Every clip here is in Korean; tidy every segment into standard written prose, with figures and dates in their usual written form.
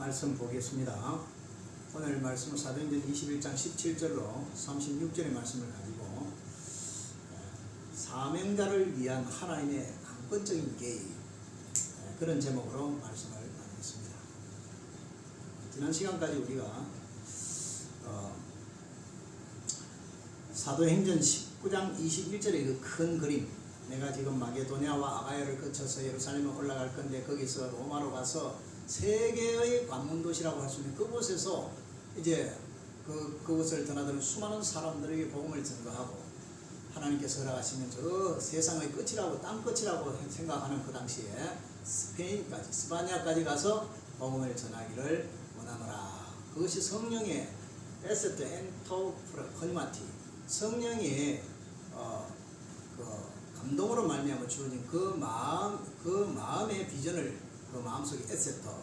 말씀 보겠습니다. 오늘 말씀은 사도행전 21장 17절로 36절의 말씀을 가지고 사명자를 위한 하나님의 강권적인 계획, 그런 제목으로 말씀을 나누겠습니다. 지난 시간까지 우리가 사도행전 19장 21절의 그 큰 그림, 내가 지금 마게도냐와 아가야를 거쳐서 예루살렘에 올라갈 건데 거기서 로마로 가서 세계의 관문도시라고 할 수 있는 그곳에서 이제 그곳을 드나드는 수많은 사람들에게 복음을 전거하고 하나님께서 허락하시면 저 세상의 끝이라고, 땅 끝이라고 생각하는 그 당시에 스페인까지, 스파냐까지 가서 복음을 전하기를 원하노라. 그것이 성령의 에세트 엔토프라코니마티, 성령의 감동으로 말미암아 주어진 그 마음의 비전을 그 마음속에 에세터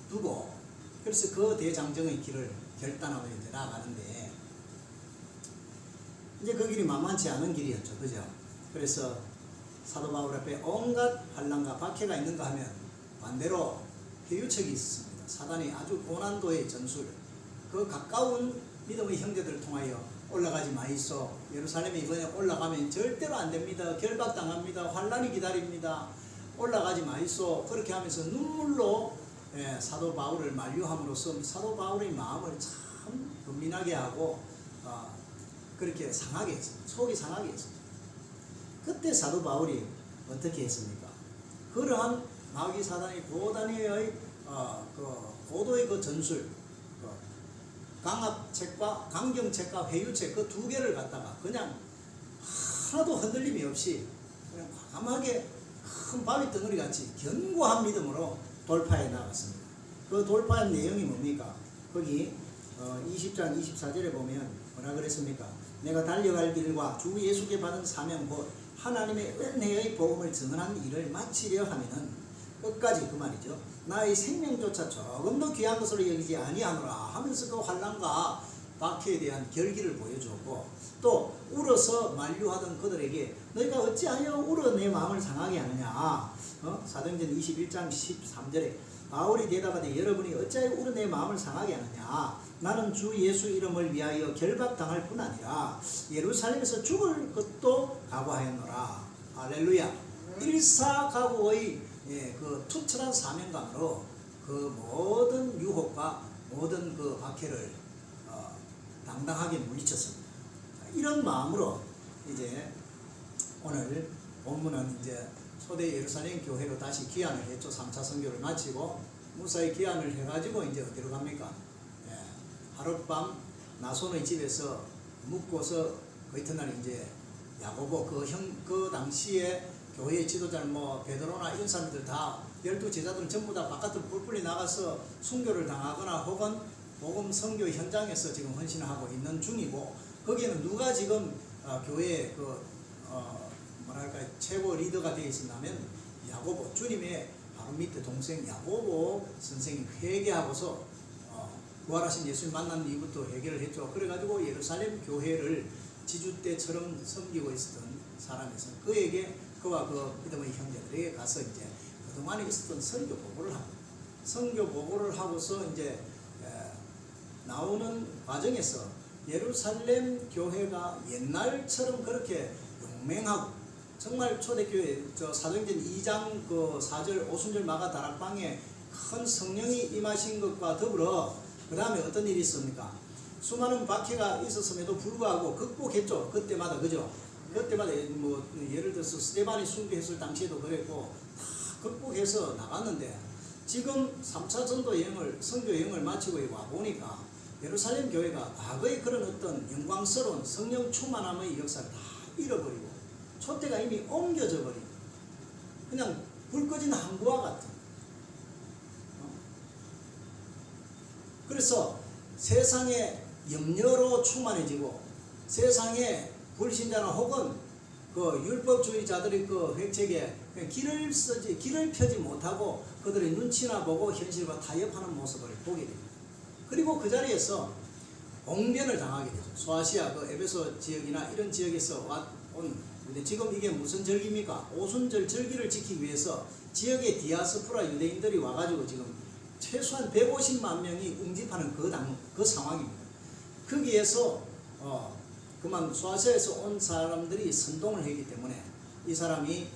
두고, 그래서 그 대장정의 길을 결단하고 이제 나아가는데, 이제 그 길이 만만치 않은 길이었죠, 그죠? 그래서 사도 바울 앞에 온갖 환난과 박해가 있는가 하면 반대로 회유책이 있습니다. 사단이 아주 고난도의 전술, 그 가까운 믿음의 형제들을 통하여 올라가지 마이소, 예루살렘에 이번에 올라가면 절대로 안 됩니다, 결박당합니다, 환난이 기다립니다, 올라가지 마이소, 그렇게 하면서 눈물로 사도 바울을 만류함으로써 사도 바울의 마음을 참 불민하게 하고 그렇게 상하게 했습니다. 속이 상하게 했습니다. 그때 사도 바울이 어떻게 했습니까? 그러한 마귀 사단의 고단위의 고도의 그 전술, 강압책과 강경책과 회유책, 그 두 개를 갖다가 그냥 하나도 흔들림이 없이 그냥 과감하게 큰 바위 덩어리 같이 견고한 믿음으로 돌파해 나갔습니다. 그 돌파한 내용이 뭡니까? 거기 20장 24절에 보면 뭐라 그랬습니까? 내가 달려갈 길과 주 예수께 받은 사명 곧 하나님의 은혜의 복음을 증언한 일을 마치려 하면은, 끝까지 그 말이죠. 나의 생명조차 조금도 귀한 것으로 여기지 아니하노라 하면서 그 환난과 박해에 대한 결기를 보여주었고, 또 울어서 만류하던 그들에게 너희가 어찌하여 울어 내 마음을 상하게 하느냐. 사도행전 21장 13절에 바울이 대답하되 여러분이 어찌하여 울어 내 마음을 상하게 하느냐. 나는 주 예수 이름을 위하여 결박당할 뿐 아니라 예루살렘에서 죽을 것도 각오하였노라. 할렐루야. 일사각오의 그 투철한 사명감으로 그 모든 유혹과 모든 그 박해를 당당하게 물리쳤습니다. 이런 마음으로 이제 오늘 본문은 이제 초대 예루살렘 교회로 다시 귀환을 했죠. 3차 선교를 마치고 무사히 귀환을 해가지고 이제 어디로 갑니까? 하룻밤 나손의 집에서 묵고서 그 이튿날 이제 야고보 그 당시에 교회의 지도자는 뭐 베드로나 이런 사람들 다 12제자들은 전부 다 바깥으로 뿔뿔이 나가서 순교를 당하거나 혹은 복음 선교 현장에서 지금 헌신하고 있는 중이고, 거기에는 누가 지금 교회의 뭐랄까 최고 리더가 되어 있었냐면 야고보, 주님의 바로 밑에 동생 야고보 선생이 회개하고서 부활하신 예수님 만난 이후부터 회개를 했죠. 그래가지고 예루살렘 교회를 지주 때처럼 섬기고 있었던 사람에서 그와 그 믿음의 형제들에게 가서 이제 그동안에 있었던 선교 보고를 하고, 선교 보고를 하고서 이제 나오는 과정에서 예루살렘 교회가 옛날처럼 그렇게 용맹하고, 정말 초대교회 사도행전 2장 그 4절 오순절 마가 다락방에 큰 성령이 임하신 것과 더불어 그 다음에 어떤 일이 있습니까? 수많은 박해가 있었음에도 불구하고 극복했죠. 그때마다, 그죠? 그때마다 뭐 예를 들어서 스데반이 순교했을 당시에도 그랬고 다 극복해서 나갔는데, 지금 3차 전도 여행을, 선교 여행을 마치고 와 보니까 예루살렘 교회가 과거의 그런 어떤 영광스러운 성령 충만함의 역사를 다 잃어버리고 촛대가 이미 옮겨져 버리고 그냥 불 꺼진 항구와 같은. 그래서 세상에 염려로 충만해지고, 세상에 불신자나 혹은 그 율법주의자들의 그 획책에 길을 펴지 못하고 그들의 눈치나 보고 현실과 타협하는 모습을 보게 됩니다. 그리고 그 자리에서 옹변을 당하게 되죠. 소아시아 그 에베소 지역이나 이런 지역에서 온, 지금 이게 무슨 절기입니까? 오순절 절기를 지키기 위해서 지역의 디아스포라 유대인들이 와가지고 지금 최소한 150만 명이 응집하는 그 상황입니다. 거기에서 그만 소아시아에서 온 사람들이 선동을 했기 때문에 이 사람이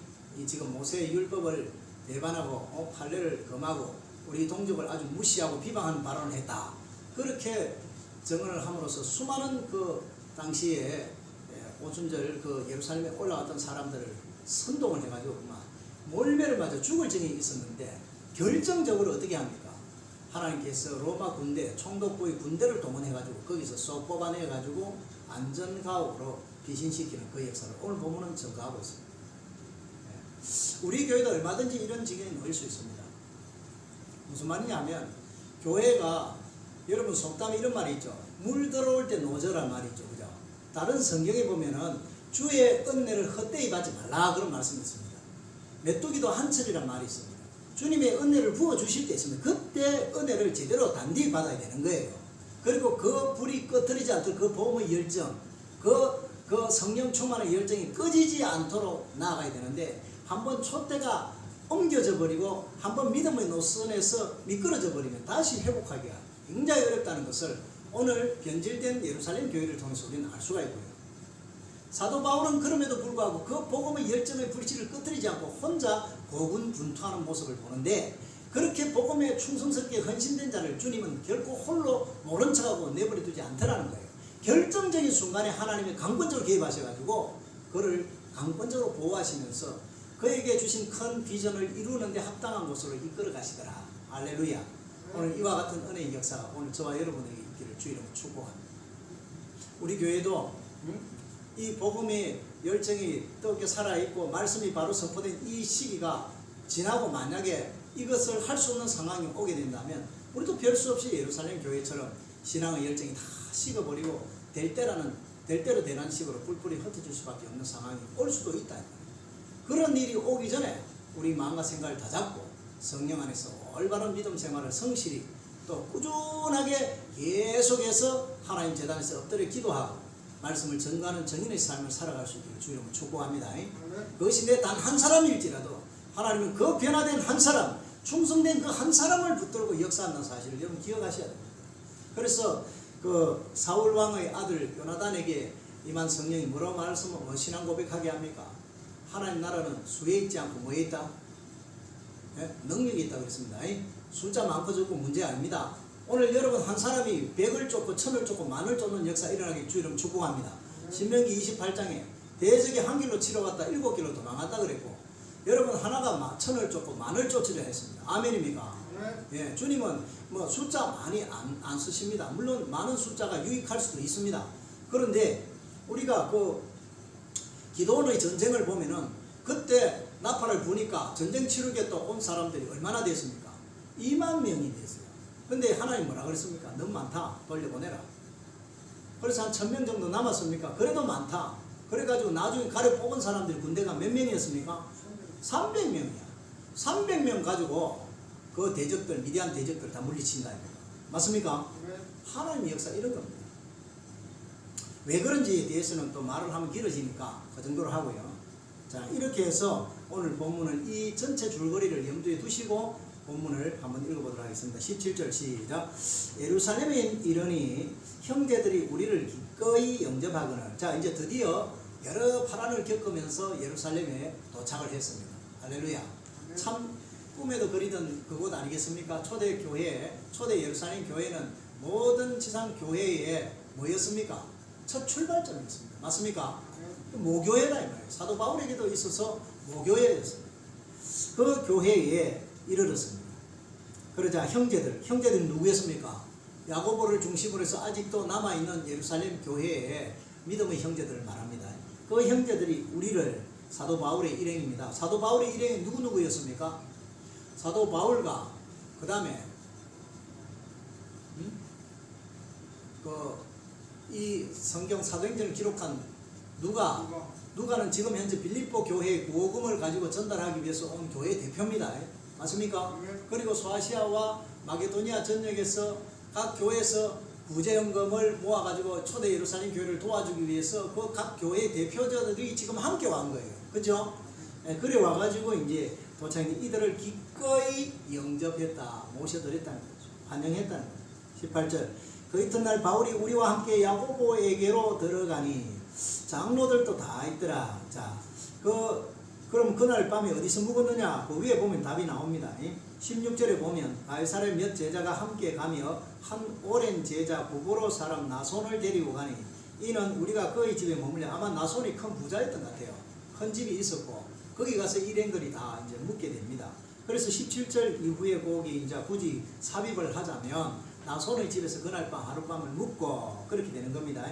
지금 모세의 율법을 배반하고 판례를 금하고 우리 동족을 아주 무시하고 비방하는 발언을 했다. 그렇게 증언을 함으로써 수많은 그 당시에 오순절 그 예루살렘에 올라갔던 사람들을 선동을 해가지고 그만 몰매를 맞아 죽을 정이 있었는데 결정적으로 어떻게 합니까? 하나님께서 로마 군대, 총독부의 군대를 동원해가지고 거기서 쏙 뽑아내가지고 안전가옥으로 피신시키는 그 역사를 오늘 보면은 증거하고 있습니다. 우리 교회도 얼마든지 이런 지경에 놓일 수 있습니다. 무슨 말이냐면 교회가 여러분 속담에 이런 말이 있죠. 물 들어올 때 노저란 말이 있죠. 그죠? 다른 성경에 보면은 주의 은혜를 헛되이 받지 말라 그런 말씀이 있습니다. 메뚜기도 한철이란 말이 있습니다. 주님의 은혜를 부어주실 때 있습니다. 그때 은혜를 제대로 단디 받아야 되는 거예요. 그리고 그 불이 꺼뜨리지 않도록 그 복음의 열정, 그 성령 충만의 열정이 꺼지지 않도록 나아가야 되는데 한번 촛대가 옮겨져 버리고 한번 믿음의 노선에서 미끄러져 버리면 다시 회복하기가 굉장히 어렵다는 것을 오늘 변질된 예루살렘 교회를 통해서 우리는 알 수가 있고요. 사도 바울은 그럼에도 불구하고 그 복음의 열정의 불씨를 꺼뜨리지 않고 혼자 고군분투하는 모습을 보는데 그렇게 복음에 충성스럽게 헌신된 자를 주님은 결코 홀로 모른 척하고 내버려 두지 않더라는 거예요. 결정적인 순간에 하나님이 강권적으로 개입하셔가지고 그를 강권적으로 보호하시면서 그에게 주신 큰 비전을 이루는 데 합당한 곳으로 이끌어 가시더라. 할렐루야. 오늘 이와 같은 은혜의 역사가 오늘 저와 여러분에게 있기를 주 이름으로 축복합니다. 우리 교회도 이 복음의 열정이 뜨겁게 살아있고 말씀이 바로 선포된 이 시기가 지나고 만약에 이것을 할 수 없는 상황이 오게 된다면 우리도 별 수 없이 예루살렘 교회처럼 신앙의 열정이 다 식어버리고 될 대로 되는 식으로 뿔뿔이 흩어질 수밖에 없는 상황이 올 수도 있다. 그런 일이 오기 전에 우리 마음과 생각을 다잡고 성령 안에서 올바른 믿음 생활을 성실히 또 꾸준하게 계속해서 하나님 제단에서 엎드려 기도하고 말씀을 전가하는 정인의 삶을 살아갈 수 있기를 주 이름으로 축복합니다. 그것이 내 단 한 사람일지라도 하나님은 그 변화된 한 사람, 충성된 그 한 사람을 붙들고 역사한다는 사실을 여러분 기억하셔야 됩니다. 그래서 그 사울 왕의 아들 요나단에게 임한 성령이 뭐라고 말씀하면 뭐 신앙 고백하게 합니까? 하나님 나라는 수에 있지 않고 뭐에 있다? 능력이 있다고 그랬습니다. 숫자 많고 적고 문제 아닙니다. 오늘 여러분 한 사람이 100을 쫓고 1000을 쫓고 만을 쫓는 역사 일어나기 주 이름 축복합니다. 신명기 28장에 대적이 한 길로 치러 갔다 7길로 도망갔다 그랬고 여러분 하나가 1000을 쫓고 만을 쫓으려 했습니다. 아멘입니까? 예, 주님은 뭐 숫자 많이 안 쓰십니다. 물론 많은 숫자가 유익할 수도 있습니다. 그런데 우리가 그 기도원의 전쟁을 보면은 그때 나팔을 부니까 전쟁 치르게 또 온 사람들이 얼마나 됐습니까? 2만 명이 됐어요. 근데 하나님 뭐라 그랬습니까? 너무 많다. 돌려보내라. 그래서 한 1000명 정도 남았습니까? 그래도 많다. 그래가지고 나중에 가려 뽑은 사람들이 군대가 몇 명이었습니까? 300명이야. 300명 가지고 그 대적들, 미디안 대적들 다 물리친다. 맞습니까? 하나님의 역사 이런 겁니다. 왜 그런지에 대해서는 또 말을 하면 길어지니까 그 정도로 하고요. 자, 이렇게 해서 오늘 본문을 이 전체 줄거리를 염두에 두시고 본문을 한번 읽어보도록 하겠습니다. 17절 시작. 예루살렘에 이르니 형제들이 우리를 기꺼이 영접하거늘. 자, 이제 드디어 여러 파란을 겪으면서 예루살렘에 도착을 했습니다. 할렐루야. 참 꿈에도 그리던 그곳 아니겠습니까? 초대 교회, 초대 예루살렘 교회는 모든 지상 교회의 뭐였습니까? 첫 출발점이었습니다. 맞습니까? 모교회다 이 말이에요. 사도 바울에게도 있어서 모교회였습니다. 그 교회에 이르렀습니다. 그러자 형제들이 누구였습니까? 야고보를 중심으로 해서 아직도 남아있는 예루살렘 교회의 믿음의 형제들을 말합니다. 그 형제들이 우리를 사도 바울의 일행입니다. 사도 바울의 일행이 누구였습니까? 사도 바울과 그 다음에 이 성경 사도행전을 기록한 누가는 지금 현재 빌립보 교회의 구호금을 가지고 전달하기 위해서 온 교회 대표입니다. 맞습니까? 그리고 소아시아와 마게도니아 전역에서 각 교회에서 구제연금을 모아가지고 초대 예루살렘 교회를 도와주기 위해서 그 각 교회의 대표자들이 지금 함께 온 거예요. 그죠? 그래 와가지고 이제 도착했는데 이들을 기꺼이 영접했다, 모셔드렸다는 거죠. 환영했다는 거죠. 18절 그 이튿날 바울이 우리와 함께 야고보에게로 들어가니 장로들도 다 있더라. 자, 그럼 그날 밤에 어디서 묵었느냐? 그 위에 보면 답이 나옵니다. 16절에 보면 가이사랴 몇 제자가 함께 가며 한 오랜 제자 부고로 사람 나손을 데리고 가니 이는 우리가 그의 집에 머물려 아마 나손이 큰 부자였던 것 같아요. 큰 집이 있었고 거기 가서 일행들이 다 이제 묵게 됩니다. 그래서 17절 이후에 거기 이제 굳이 삽입을 하자면 나손의 집에서 그날 밤 하룻밤을 묵고 그렇게 되는 겁니다.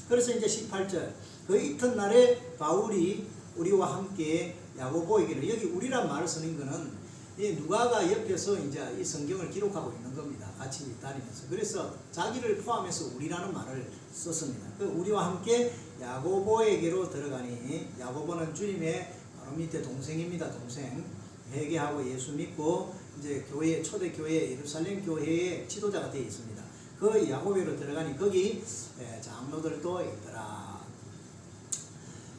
그래서 이제 18절 그 이튿날에 바울이 우리와 함께 야고보에게로 여기 우리란 말을 쓰는 거는 이 누가가 옆에서 이제 이 성경을 기록하고 있는 겁니다. 같이 다니면서. 그래서 자기를 포함해서 우리라는 말을 썼습니다. 그 우리와 함께 야고보에게로 들어가니 야고보는 주님의 바로 밑에 동생입니다. 동생. 회개하고 예수 믿고 이제 교회 초대 교회 예루살렘 교회의 지도자가 되어 있습니다. 그 야고보로 들어가니 거기 장로들도 있더라.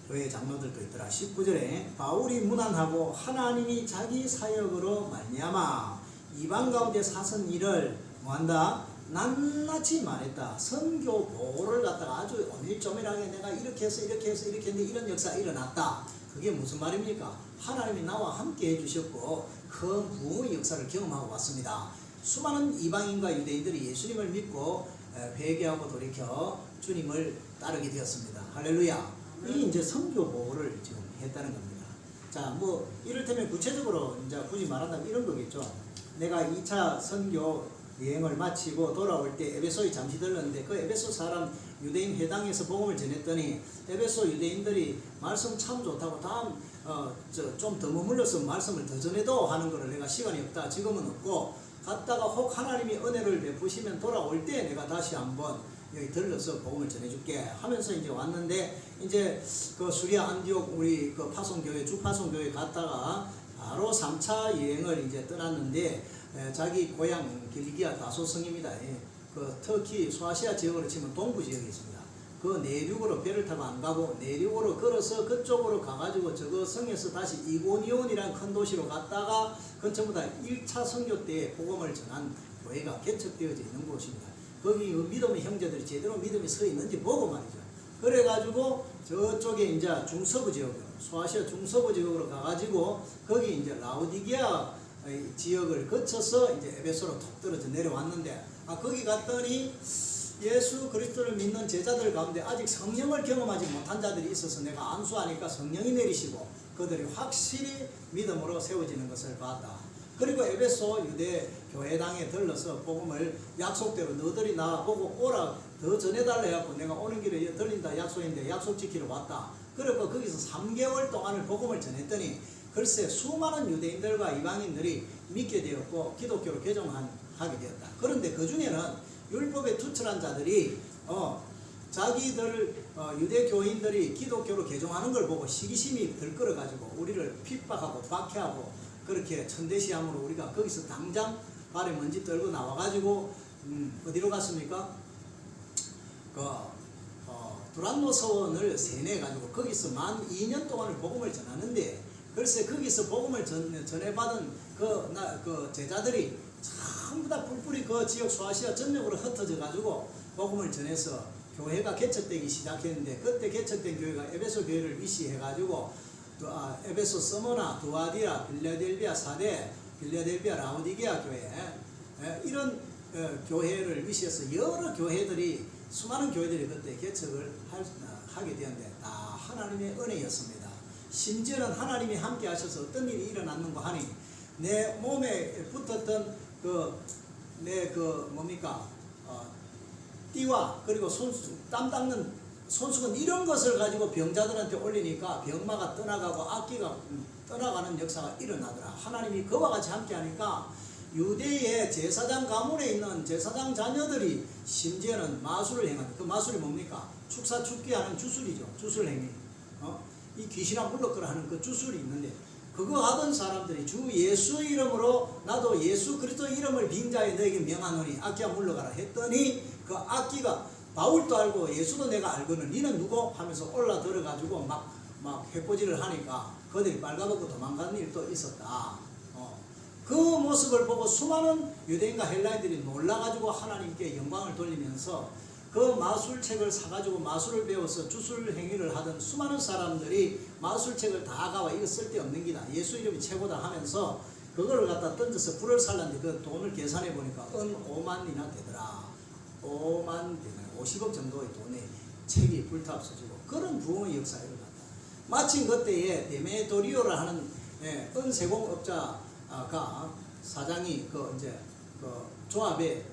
교회 장로들도 있더라. 19절에 바울이 문안하고 하나님이 자기 사역으로 말미암아 이방 가운데 사선 일을 뭐한다? 낱낱이 말했다. 선교 보고를 갖다가 아주 오밀조밀하게 내가 이렇게 해서 이렇게 해서 이렇게 했는데 이런 역사가 일어났다. 그게 무슨 말입니까? 하나님이 나와 함께 해주셨고 큰 부흥의 역사를 경험하고 왔습니다. 수많은 이방인과 유대인들이 예수님을 믿고 회개하고 돌이켜 주님을 따르게 되었습니다. 할렐루야. 이 이제 선교 보호를 지금 했다는 겁니다. 자, 뭐 이를테면 구체적으로 이제 굳이 말한다면 이런 거겠죠. 내가 2차 선교 여행을 마치고 돌아올 때 에베소에 잠시 들렀는데 그 에베소 사람 유대인 회당에서 복음을 전했더니 에베소 유대인들이 말씀 참 좋다고 다음 좀 더 머물러서 말씀을 더 전해도 하는 거를 내가 시간이 없다. 지금은 없고 갔다가 혹 하나님이 은혜를 베푸시면 돌아올 때 내가 다시 한번 여기 들러서 복음을 전해줄게 하면서 이제 왔는데 이제 그 수리아 안디옥 우리 그 파송교회 주파송교회 갔다가 바로 3차 여행을 이제 떠났는데 자기 고향 길리기아 다소성입니다. 그 터키 소아시아 지역으로 치면 동부 지역에 있습니다. 그 내륙으로 배를 타고 안 가고 내륙으로 걸어서 그쪽으로 가가지고 저거 성에서 다시 이고니온이라는 큰 도시로 갔다가 그건 전부 다 1차 선교 때 복음을 전한 교회가 개척되어져 있는 곳입니다. 거기 믿음의 형제들이 제대로 믿음이 서 있는지 보고 말이죠. 그래가지고 저쪽에 이제 중서부 지역으로 소아시아 중서부 지역으로 가가지고 거기 이제 라우디게아 지역을 거쳐서 이제 에베소로 톡 떨어져 내려왔는데 거기 갔더니 예수 그리스도를 믿는 제자들 가운데 아직 성령을 경험하지 못한 자들이 있어서 내가 안수하니까 성령이 내리시고 그들이 확실히 믿음으로 세워지는 것을 봤다. 그리고 에베소 유대 교회당에 들러서 복음을 약속대로 너희들이 나 보고 오라 더 전해달라 해갖고 내가 오는 길에 들린다 약속인데 약속 지키러 왔다. 그리고 거기서 3개월 동안을 복음을 전했더니 글쎄 수많은 유대인들과 이방인들이 믿게 되었고 기독교로 개종하게 되었다. 그런데 그 중에는 율법에 투철한 자들이 자기들 유대 교인들이 기독교로 개종하는 걸 보고 시기심이 들끓어가지고 우리를 핍박하고 박해하고 그렇게 천대시함으로 우리가 거기서 당장 발에 먼지 떨고 나와가지고 어디로 갔습니까? 두란노 서원을 세뇌해가지고 거기서 만 2년 동안을 복음을 전하는데 글쎄 거기서 복음을 전해받은 그 제자들이 전부 다 뿔뿔이 그 지역 소아시아 전역으로 흩어져가지고 복음을 전해서 교회가 개척되기 시작했는데 그때 개척된 교회가 에베소 교회를 위시해가지고 에베소 서머나 두아디아 빌라델비아 사대 빌라델비아 라우디게아 교회 이런 교회를 위시해서 여러 교회들이 수많은 교회들이 그때 개척을 하게 되었는데 다 하나님의 은혜였습니다. 심지어는 하나님이 함께 하셔서 어떤 일이 일어났는가 하니 내 몸에 붙었던 띠와 그리고 땀 닦는 손수건 이런 것을 가지고 병자들한테 올리니까 병마가 떠나가고 악기가 떠나가는 역사가 일어나더라. 하나님이 그와 같이 함께 하니까 유대의 제사장 가문에 있는 제사장 자녀들이 심지어는 마술을 행한다. 그 마술이 뭡니까? 축사 축기하는 주술이죠. 주술 행위. 이 귀신아 물러거라 하는 그 주술이 있는데 그거 하던 사람들이 주 예수 이름으로 나도 예수 그리스도 이름을 빙자에 너에게 명하노니 악기야 물러가라 했더니 그 악기가 바울도 알고 예수도 내가 알거든 니는 누구? 하면서 올라 들어가지고 막 막 해코지를 하니까 그들이 빨가벗고 도망가는 일도 있었다. 그 모습을 보고 수많은 유대인과 헬라인들이 놀라가지고 하나님께 영광을 돌리면서 그 마술책을 사가지고 마술을 배워서 주술 행위를 하던 수많은 사람들이 마술책을 다 가와 이거 쓸데없는 기다, 예수 이름이 최고다 하면서 그거를 갖다 던져서 불을 살랐는데 그 돈을 계산해 보니까 5만이나 되더라. 5만 되네. 50억 정도의 돈에 책이 불타없어지고 그런 부흥의 역사가 일어났다. 마침 그때에 데메도리오라 하는 은세공업자가 사장이 그 조합의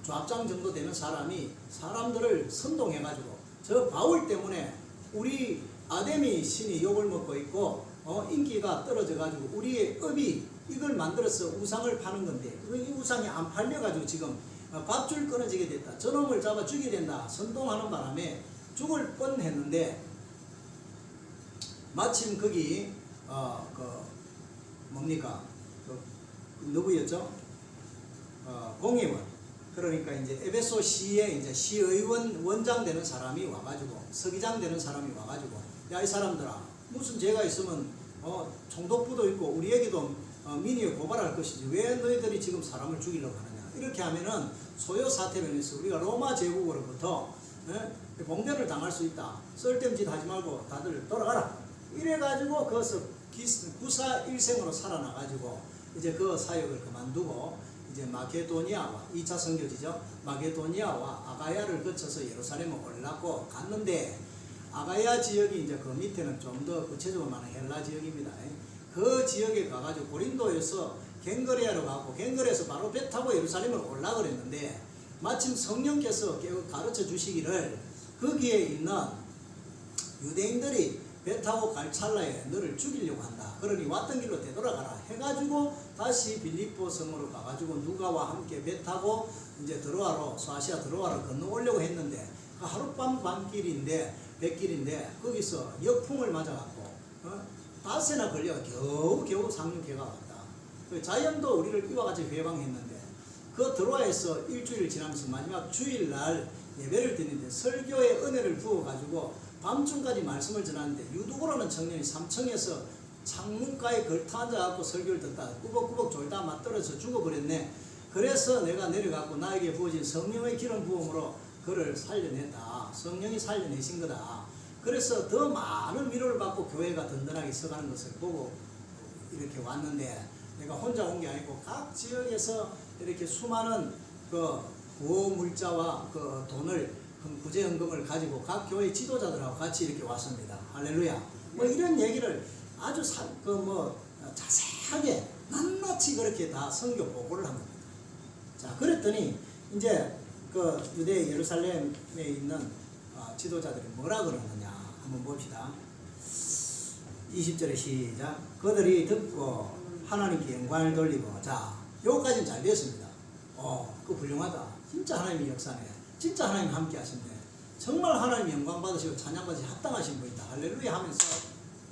조합장 정도 되는 사람이 사람들을 선동해가지고 저 바울 때문에 우리 아데미 신이 욕을 먹고 있고 인기가 떨어져가지고 우리의 업이 이걸 만들어서 우상을 파는 건데 이 우상이 안 팔려가지고 지금 밧줄 끊어지게 됐다. 저놈을 잡아 죽여야 된다. 선동하는 바람에 죽을 뻔했는데 마침 거기 누구였죠? 공회원, 그러니까 이제 에베소 시의 이제 시의원 원장 되는 사람이 와가지고 서기장 되는 사람이 와가지고 야 이 사람들아 무슨 죄가 있으면 총독부도 있고 우리에게도 민의에 고발할 것이지 왜 너희들이 지금 사람을 죽이려고 하느냐 이렇게 하면은 소요 사태로 인해서 우리가 로마 제국으로부터 봉변을 당할 수 있다. 쓸데없는 짓 하지 말고 다들 돌아가라. 이래가지고 거기서 구사일생으로 살아나가지고 이제 그 사역을 그만두고 이제 마게도니아와 2차 선교지죠. 마게도니아와 아가야를 거쳐서 예루살렘을 올랐고 갔는데 아가야 지역이 이제 그 밑에는 좀 더 구체적으로 말하는 헬라 지역입니다. 그 지역에 가가지고 고린도에서 갱거레아로 가고 갱거레에서 바로 배 타고 예루살렘을 올라 그랬는데 마침 성령께서 가르쳐 주시기를 거기에 있는 유대인들이 배 타고 갈 찰나에 너를 죽이려고 한다. 그러니 왔던 길로 되돌아가라 해가지고 다시 빌립보 성으로 가가지고 누가와 함께 배 타고 이제 드로아로 소아시아 드로아로 건너오려고 했는데 그 하룻밤 밤길인데 백길인데 거기서 역풍을 맞아갖고 닷새나 걸려 겨우 상륙해가 왔다. 그 자연도 우리를 이와 같이 회방했는데 그 드로아에서 일주일 지나면서 마지막 주일날 예배를 드리는데 설교의 은혜를 부어가지고 밤중까지 말씀을 전하는데 유두고라는 청년이 3층에서 창문가에 걸터 앉아갖고 설교를 듣다 꾸벅꾸벅 졸다 맞떨어져 죽어버렸네. 그래서 내가 내려가고 나에게 부어진 성령의 기름 부음으로 그를 살려냈다. 성령이 살려내신 거다. 그래서 더 많은 위로를 받고 교회가 든든하게 서가는 것을 보고 이렇게 왔는데 내가 혼자 온 게 아니고 각 지역에서 이렇게 수많은 그 구호 물자와 그 돈을 구제헌금을 가지고 각 교회 지도자들하고 같이 이렇게 왔습니다. 할렐루야. 뭐 이런 얘기를 아주 자세하게 낱낱이 그렇게 다 선교 보고를 한 겁니다. 자, 그랬더니 이제 그 유대 예루살렘에 있는 지도자들이 뭐라 그러느냐 한번 봅시다. 20절에 시작. 그들이 듣고 하나님께 영광을 돌리고 자, 여기까지는 잘 되었습니다. 그 훌륭하다. 진짜 하나님의 역사네. 진짜 하나님 함께 하신대. 정말 하나님 영광 받으시고 찬양 받으시고 합당하신 분이다. 할렐루야 하면서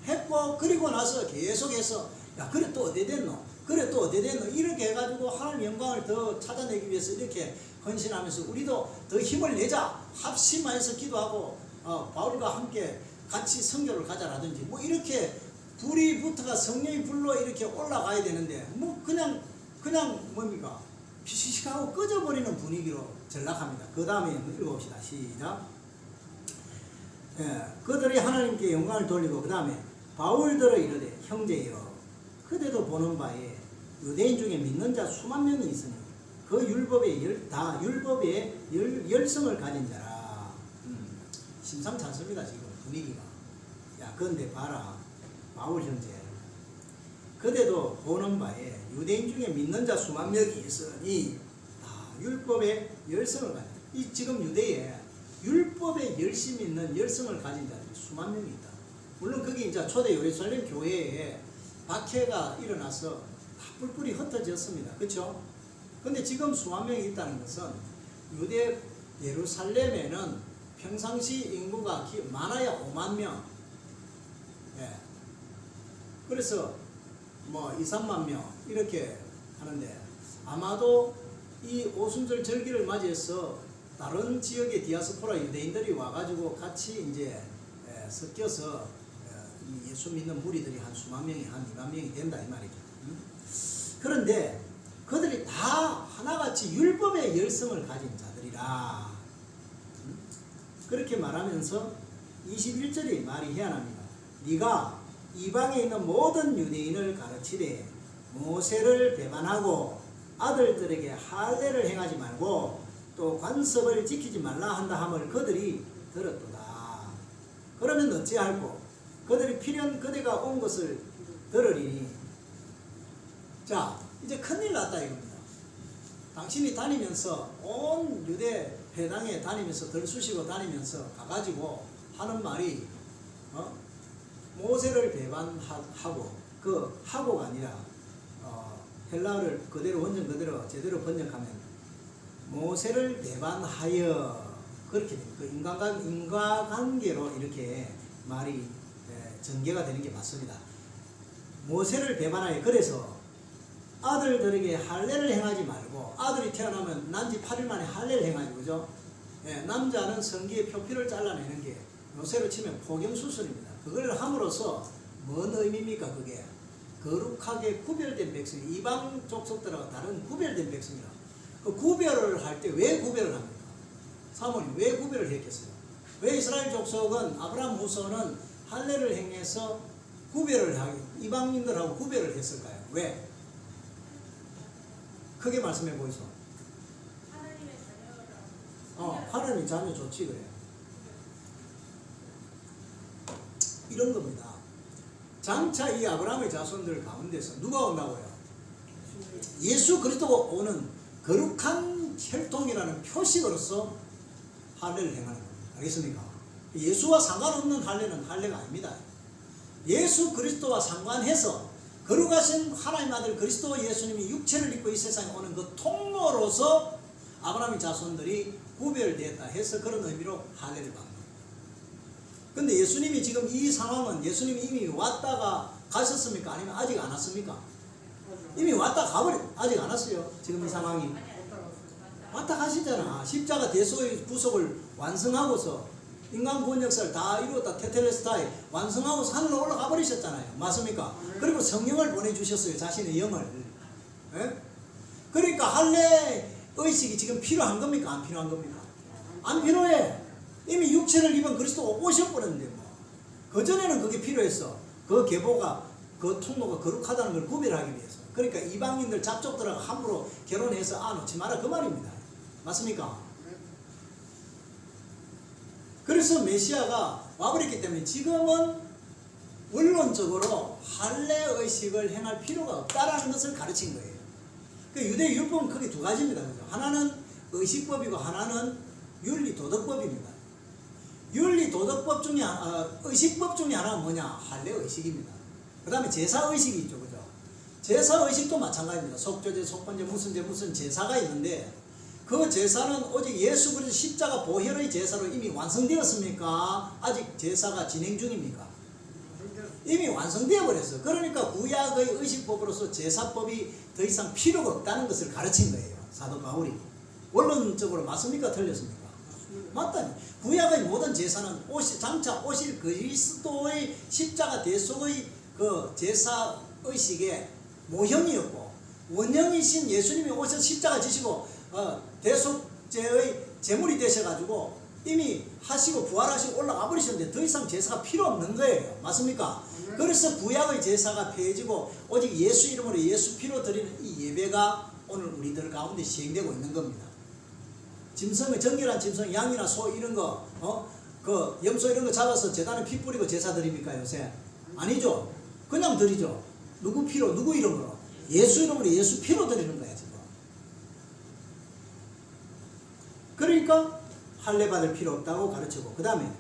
했고 그리고 나서 계속해서 야 그래 또 어디 됐노? 그래 또 어디 됐노? 이렇게 해가지고 하나님 영광을 더 찾아내기 위해서 이렇게 헌신하면서 우리도 더 힘을 내자 합심하여서 기도하고 바울과 함께 같이 선교를 가자라든지 뭐 이렇게 불이 붙어가 성령의 불로 이렇게 올라가야 되는데 뭐 그냥 뭡니까? 피시식하고 꺼져버리는 분위기로 전락합니다. 그 다음에 읽어봅시다. 시작. 그들이 하나님께 영광을 돌리고 그 다음에 바울들을 이르되 형제여 그대도 보는 바에 유대인 중에 믿는 자 수만 명이 있으니 그 율법의 열성을 가진 자라. 심상치 않습니다. 지금 분위기가. 야 그런데 봐라 바울 형제 그대도 보는 바에 유대인 중에 믿는 자 수만 명이 있으니 율법의 열성을 가진 이 지금 유대에 율법에 열심히 있는 열성을 가진 자들이 수만 명이 있다. 물론 그게 이제 초대 예루살렘 교회에 박해가 일어나서 다 뿔뿔이 흩어졌습니다. 그렇죠? 근데 지금 수만 명이 있다는 것은 유대 예루살렘에는 평상시 인구가 많아야 5만 명. 그래서 뭐 2, 3만 명 이렇게 하는데 아마도 이 오순절 절기를 맞이해서 다른 지역의 디아스포라 유대인들이 와가지고 같이 이제 섞여서 예수 믿는 무리들이 한 수만 명이 한 2만 명이 된다 이 말이죠. 그런데 그들이 다 하나같이 율법의 열성을 가진 자들이라. 그렇게 말하면서 21절의 말이 희한합니다. 네가 이방에 있는 모든 유대인을 가르치되 모세를 배반하고 아들들에게 할례를 행하지 말고 또 관습을 지키지 말라 한다 함을 그들이 들었도다. 그러면 어찌할꼬? 그들이 필연 그대가 온 것을 들으리니. 자, 이제 큰일 났다 이겁니다. 당신이 다니면서 온 유대 회당에 다니면서 들쑤시고 다니면서 가가지고 하는 말이 모세를 배반하고, 그 하고가 아니라 헬라어를 그대로 원전 그대로 제대로 번역하면 모세를 배반하여, 그렇게 됩니다. 그 인과관계로 이렇게 말이 전개가 되는 게 맞습니다. 모세를 배반하여. 그래서 아들들에게 할례를 행하지 말고, 아들이 태어나면 난지 8일 만에 할례를 행하죠. 그죠? 남자는 성기의 표피를 잘라내는 게 요새로 치면 포경수술입니다. 그걸 함으로써 뭔 의미입니까? 그게 거룩하게 구별된 백성, 이방 족속들하고 다른 구별된 백성이라. 그 구별을 할 때 왜 구별을 합니까? 사모님, 왜 구별을 했겠어요? 왜 이스라엘 족속은 아브라함 후손은 할례를 행해서 구별을 하고 이방인들하고 구별을 했을까요? 왜? 크게 말씀해 보이소. 하나님의 자녀 좋지 그래요. 이런 겁니다. 장차 이 아브라함의 자손들 가운데서 누가 온다고요? 예수 그리스도가 오는 거룩한 혈통이라는 표식으로서 할례를 행하는 겁니다. 알겠습니까? 예수와 상관없는 할례는 할례가 아닙니다. 예수 그리스도와 상관해서 거룩하신 하나님 아들 그리스도 예수님이 육체를 입고 이 세상에 오는 그 통로로서 아브라함의 자손들이 구별되었다 해서 그런 의미로 할례를 받는 겁니다. 근데 예수님이 지금 이 상황은 예수님이 이미 왔다가 가셨습니까? 아니면 아직 안 왔습니까? 이미 왔다 아직 안 왔어요. 지금 이 상황이 왔다 가시잖아. 십자가 대속의 구속을 완성하고서 인간 구원 역사를 다 이루었다. 테텔레스타이 완성하고서 하늘로 올라가 버리셨잖아요. 맞습니까? 그리고 성령을 보내주셨어요. 자신의 영을. 예? 그러니까 할례 의식이 지금 필요한 겁니까? 안 필요한 겁니까? 안 필요해. 이미 육체를 입은 그리스도가 오셔버렸는데 뭐. 그전에는 그게 필요했어. 그 계보가, 그 통로가 거룩하다는 걸 구별하기 위해서. 그러니까 이방인들 잡족들하고 함부로 결혼해서 놓지 마라 그 말입니다. 맞습니까? 그래서 메시아가 와버렸기 때문에 지금은 원론적으로 할례 의식을 행할 필요가 없다라는 것을 가르친 거예요. 그 유대 율법은 크게 두 가지입니다. 그죠? 하나는 의식법이고 하나는 윤리도덕법입니다. 윤리도덕법 중에 의식법 중에 하나가 뭐냐? 할례 의식입니다. 그 다음에 제사 의식이 있죠. 그죠? 제사 의식도 마찬가지입니다. 속죄제, 속건제, 무슨 제사가 있는데 그 제사는 오직 예수 그리스도 십자가 보혈의 제사로 이미 완성되었습니까? 아직 제사가 진행 중입니까? 이미 완성되어 버렸어요. 그러니까 구약의 의식법으로서 제사법이 더 이상 필요가 없다는 것을 가르친 거예요. 사도 바울이. 원론적으로 맞습니까? 틀렸습니까? 맞다니. 구약의 모든 제사는 장차 오실 그리스도의 십자가 대속의 그 제사 의식의 모형이었고, 원형이신 예수님이 오셔서 십자가 지시고 대속제의 제물이 되셔가지고 이미 하시고 부활하시고 올라가 버리셨는데 더 이상 제사가 필요 없는 거예요. 맞습니까? 그래서 구약의 제사가 폐해지고 오직 예수 이름으로 예수 피로 드리는 이 예배가 오늘 우리들 가운데 시행되고 있는 겁니다. 짐승의 정결한 짐승, 양이나 소 이런 거, 그 염소 이런 거 잡아서 제단에 피 뿌리고 제사 드립니까 요새? 아니죠. 그냥 드리죠. 누구 피로, 누구 이름으로? 예수 이름으로 예수 피로 드리는 거야 지금. 그러니까 할례 받을 필요 없다고 가르치고, 그 다음에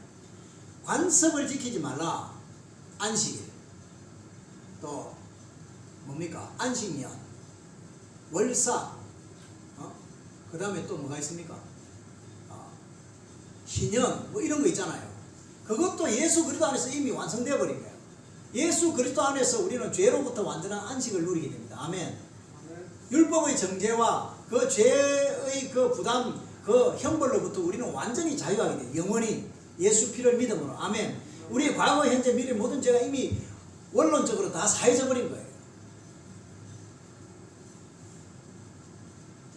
관습을 지키지 말라. 안식일, 또 뭡니까? 안식년, 월사, 그 다음에 또 뭐가 있습니까? 희년, 뭐 이런 거 있잖아요. 그것도 예수 그리스도 안에서 이미 완성되어 버린 거예요. 예수 그리스도 안에서 우리는 죄로부터 완전한 안식을 누리게 됩니다. 아멘. 율법의 정죄와 그 죄의 그 부담, 그 형벌로부터 우리는 완전히 자유하게 돼요. 영원히 예수 피를 믿음으로. 아멘. 우리의 과거, 현재, 미래 모든 죄가 이미 원론적으로 다 사해져 버린 거예요.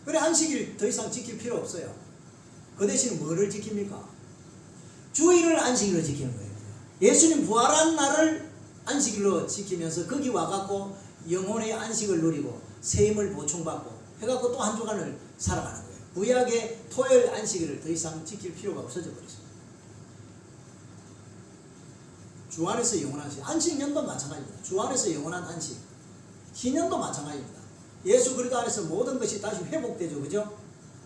그래 안식일 더 이상 지킬 필요 없어요. 그 대신 뭐를 지킵니까? 주일을 안식일로 지키는 거예요. 예수님 부활한 날을 안식일로 지키면서 거기 와갖고 영혼의 안식을 누리고 새 힘을 보충받고 해갖고 또 한 주간을 살아가는 거예요. 구약의 토요일 안식일을 더 이상 지킬 필요가 없어져 버렸어요. 주 안에서 영원한 안식, 안식년도 마찬가지입니다. 주 안에서 영원한 안식, 희년도 마찬가지입니다. 예수 그리스도 안에서 모든 것이 다시 회복되죠. 그죠?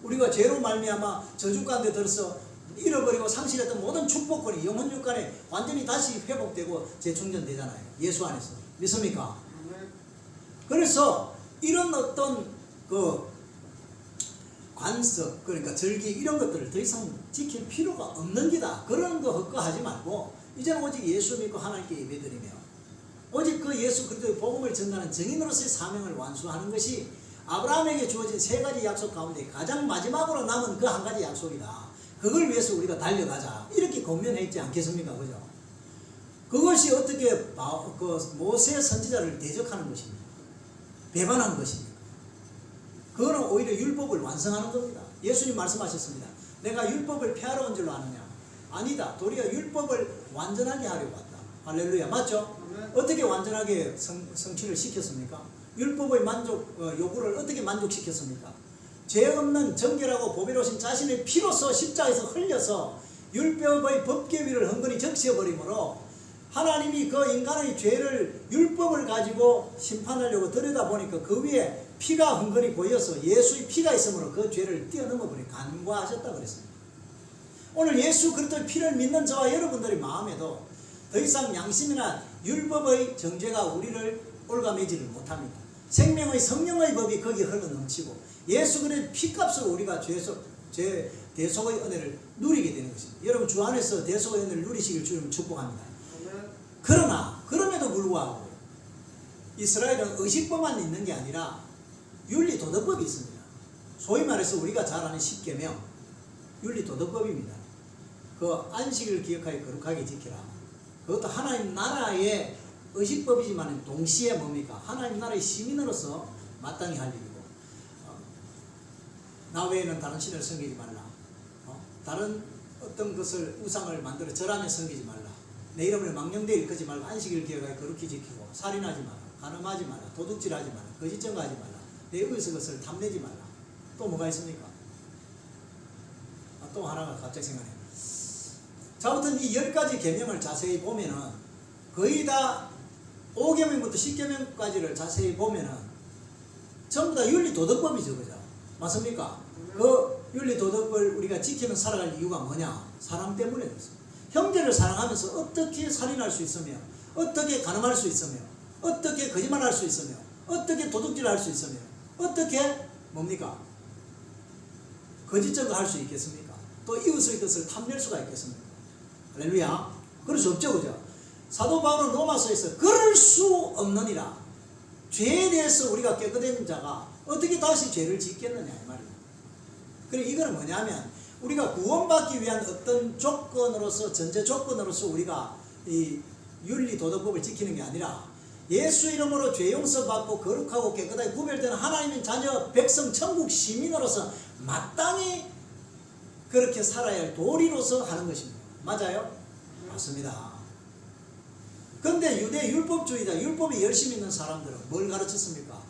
우리가 죄로 말미암아 저주 가운데 들어서 잃어버리고 상실했던 모든 축복권이 영혼 육간에 완전히 다시 회복되고 재충전되잖아요. 예수 안에서. 믿습니까? 그래서 이런 어떤 그 관습, 그러니까 절기 이런 것들을 더 이상 지킬 필요가 없는 기다. 그런 거 헛거하지 말고 이제는 오직 예수 믿고 하나님께 예배드리며 오직 그 예수 그리스도의 복음을 전하는 증인으로서의 사명을 완수하는 것이 아브라함에게 주어진 세 가지 약속 가운데 가장 마지막으로 남은 그 한 가지 약속이다. 그걸 위해서 우리가 달려가자. 이렇게 권면했지 않겠습니까? 그죠? 그것이 어떻게 그 모세 선지자를 대적하는 것입니까? 배반한 것입니까? 그거는 오히려 율법을 완성하는 겁니다. 예수님 말씀하셨습니다. 내가 율법을 폐하러 온 줄로 아느냐? 아니다. 도리어 율법을 완전하게 하려고 왔다. 할렐루야. 맞죠? 어떻게 완전하게 성취를 시켰습니까? 율법의 요구를 어떻게 만족시켰습니까? 죄 없는 정결하고 보배로우신 자신의 피로서 십자가에서 흘려서 율법의 법계위를 흥건히 적셔버리므로 하나님이 그 인간의 죄를 율법을 가지고 심판하려고 들여다보니까 그 위에 피가 흥건히 보여서 예수의 피가 있으므로 그 죄를 뛰어넘어버리 간과하셨다 그랬습니다. 오늘 예수 그리스도의 피를 믿는 저와 여러분들의 마음에도 더 이상 양심이나 율법의 정죄가 우리를 올가매지를 못합니다. 생명의 성령의 법이 거기에 흘러넘치고 예수 그리스도의 피값으로 우리가 대속의 은혜를 누리게 되는 것입니다. 여러분 주 안에서 대속의 은혜를 누리시길 주님 축복합니다. 그러나 그럼에도 불구하고 이스라엘은 의식법만 있는 게 아니라 윤리도덕법이 있습니다. 소위 말해서 우리가 잘 아는 십계명 윤리도덕법입니다. 그 안식을 기억하여 거룩하게 지키라. 그것도 하나님 나라의 의식법이지만 동시에 뭡니까? 하나님 나라의 시민으로서 마땅히 할 일이고 나 외에는 다른 신을 섬기지 말라. 다른 어떤 것을 우상을 만들어 절하며 섬기지 말라. 내 이름을 망령되이 일컫지 말고 안식일 기억하여 거룩히 지키고 살인하지 마라. 간음하지 마라. 도둑질하지 마라. 거짓 증거하지 마라. 내 의서 것을 탐내지 말라. 또 뭐가 있습니까? 또 하나가 갑자기 생각나요. 자, 아무튼 이 10가지 계명을 자세히 보면은 거의 다 5계명부터 10계명까지를 자세히 보면은 전부 다 윤리도덕법이죠. 그죠? 맞습니까? 그 윤리도덕을 우리가 지키며 살아갈 이유가 뭐냐? 사랑 때문에 그렇습니다. 형제를 사랑하면서 어떻게 살인할 수 있으며 어떻게 간음할 수 있으며 어떻게 거짓말할 수 있으며 어떻게 도둑질할 수 있으며 어떻게 뭡니까? 거짓 증거할 수 있겠습니까? 또 이웃의 것을 탐낼 수가 있겠습니까? 할렐루야. 그럴 수 없죠. 그죠? 사도 바울은 로마서에서 그럴 수 없느니라. 죄에 대해서 우리가 깨끗한 자가 어떻게 다시 죄를 짓겠느냐 이 말이에요. 그래 이거는 뭐냐면 우리가 구원받기 위한 어떤 조건으로서 전제 조건으로서 우리가 이 윤리도덕법을 지키는 게 아니라 예수 이름으로 죄 용서받고 거룩하고 깨끗하게 구별되는 하나님의 자녀 백성 천국 시민으로서 마땅히 그렇게 살아야 할 도리로서 하는 것입니다. 맞아요? 맞습니다. 그런데 유대 율법주의자, 율법이 열심히 있는 사람들은 뭘 가르쳤습니까?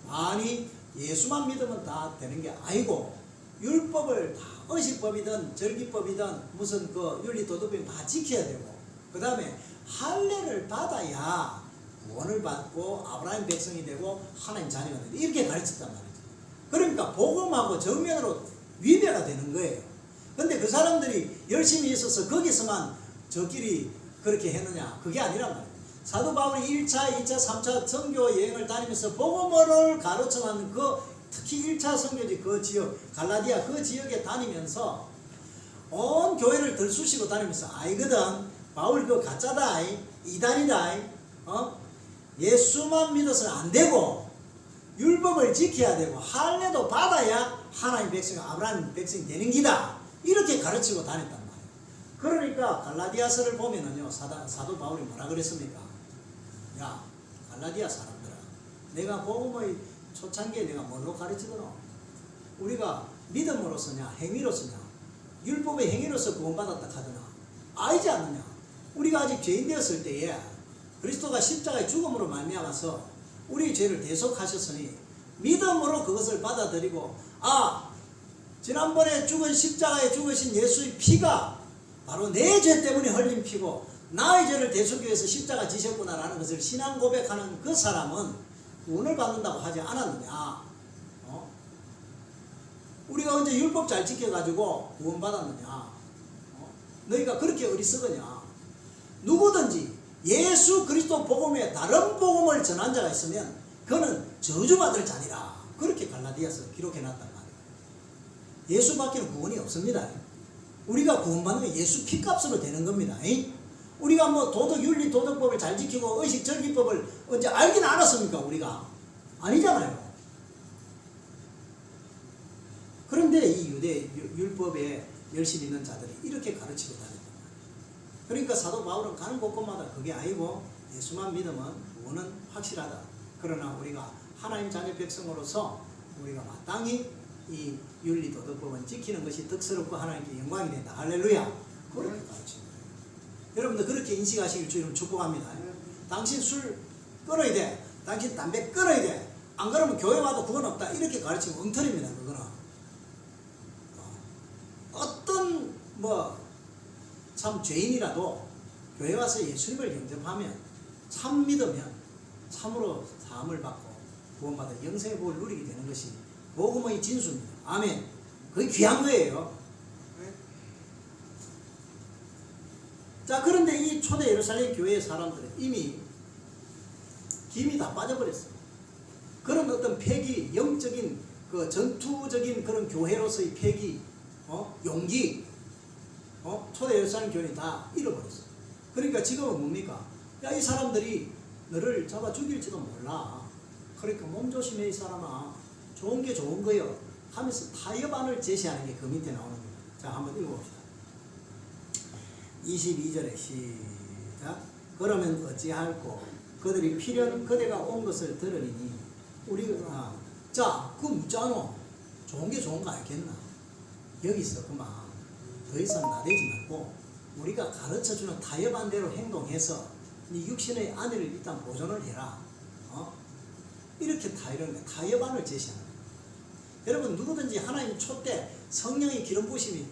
아니 예수만 믿으면 다 되는 게 아니고 율법을 다 의식법이든 절기법이든 무슨 그 윤리도덕법이든 다 지켜야 되고 그 다음에 할례를 받아야 구원을 받고 아브라함 백성이 되고 하나님 자녀가 된다. 이렇게 가르쳤단 말이죠. 그러니까 복음하고 정면으로 위배가 되는 거예요. 근데 그 사람들이 열심히 있어서 거기서만 저끼리 그렇게 했느냐? 그게 아니란 말이에요. 사도 바울이 1차, 2차, 3차 선교 여행을 다니면서 복음을 가르쳐가는 그 특히 1차 선교지 그 지역, 갈라디아 그 지역에 다니면서 온 교회를 들쑤시고 다니면서 아이거든. 바울 그 가짜다, 이단이다, 예수만 믿어서는 안 되고 율법을 지켜야 되고 할례도 받아야 하나님 백성, 아브라함 백성이 되는 기다. 이렇게 가르치고 다녔단 말이에요. 그러니까 갈라디아서를 보면은요, 사도 바울이 뭐라 그랬습니까? 야, 갈라디아 사람들아, 내가 복음의 초창기에 내가 뭘로 가르치더라? 우리가 믿음으로서냐 행위로서냐, 율법의 행위로서 구원받았다 하더나 알지 않느냐? 우리가 아직 죄인 되었을 때에 그리스도가 십자가의 죽음으로 말미암아서 우리의 죄를 대속하셨으니 믿음으로 그것을 받아들이고, 아, 지난번에 죽은 십자가에 죽으신 예수의 피가 바로 내 죄 때문에 흘린 피고 나의 죄를 대속하기 위해서 십자가 지셨구나라는 것을 신앙 고백하는 그 사람은 구원을 받는다고 하지 않았느냐? 우리가 언제 율법 잘 지켜가지고 구원받았느냐? 너희가 그렇게 어리석으냐? 누구든지 예수 그리스도 복음에 다른 복음을 전한 자가 있으면 그는 저주받을 자니라. 그렇게 갈라디아서 기록해놨단 말이에요. 예수밖에는 구원이 없습니다. 우리가 구원받는 게 예수 피값으로 되는 겁니다. 우리가 뭐 도덕, 윤리, 도덕법을 잘 지키고 의식, 절기법을 언제 알긴 알았습니까? 우리가 아니잖아요. 그런데 이 유대 율법에 열심히 있는 자들이 이렇게 가르치고 다닌다. 그러니까 사도 바울은 가는 곳곳마다 그게 아니고 예수만 믿으면 구원은 확실하다. 그러나 우리가 하나님 자녀 백성으로서 우리가 마땅히 이 윤리 도덕법은 지키는 것이 덕스럽고 하나님께 영광이 된다. 할렐루야. 그렇게 가르치는 거예요. 여러분들 그렇게 인식하시길 주님 축복합니다. 당신 술 끊어야 돼. 당신 담배 끊어야 돼. 안 그러면 교회 와도 구원 없다. 이렇게 가르치면 엉터리입니다. 그거는. 어떤 참 죄인이라도 교회 와서 예수님을 영접하면 참 믿으면 참으로 사함을 받고 구원받아 영생의 복을 누리게 되는 것이 복음의 진수입니다. 아멘. 그게 귀한 거예요. 자, 그런데 이 초대 예루살렘 교회의 사람들은 이미 김이 다 빠져버렸어요. 그런 어떤 패기, 영적인 그 전투적인 그런 교회로서의 패기, 용기, 초대 예루살렘 교회는 다 잃어버렸어요. 그러니까 지금은 뭡니까? 야, 이 사람들이 너를 잡아 죽일지도 몰라. 그러니까 몸 조심해 이 사람아. 좋은 게 좋은 거요 하면서 타협안을 제시하는 게 그 밑에 나오는 겁니다. 자, 한번 읽어봅시다. 22절에 시작. 그러면 어찌할꼬 그들이 필연 그대가 온 것을 들으리니 우리가 자, 그 묻잖아. 좋은 게 좋은 거 알겠나? 여기서 그만 더 이상 나대지 말고 우리가 가르쳐주는 타협안대로 행동해서 네 육신의 안위를 일단 보존을 해라. 이렇게 타협안을 제시하는 거예요. 여러분, 누구든지 하나님 촛대 성령의 기름 부심이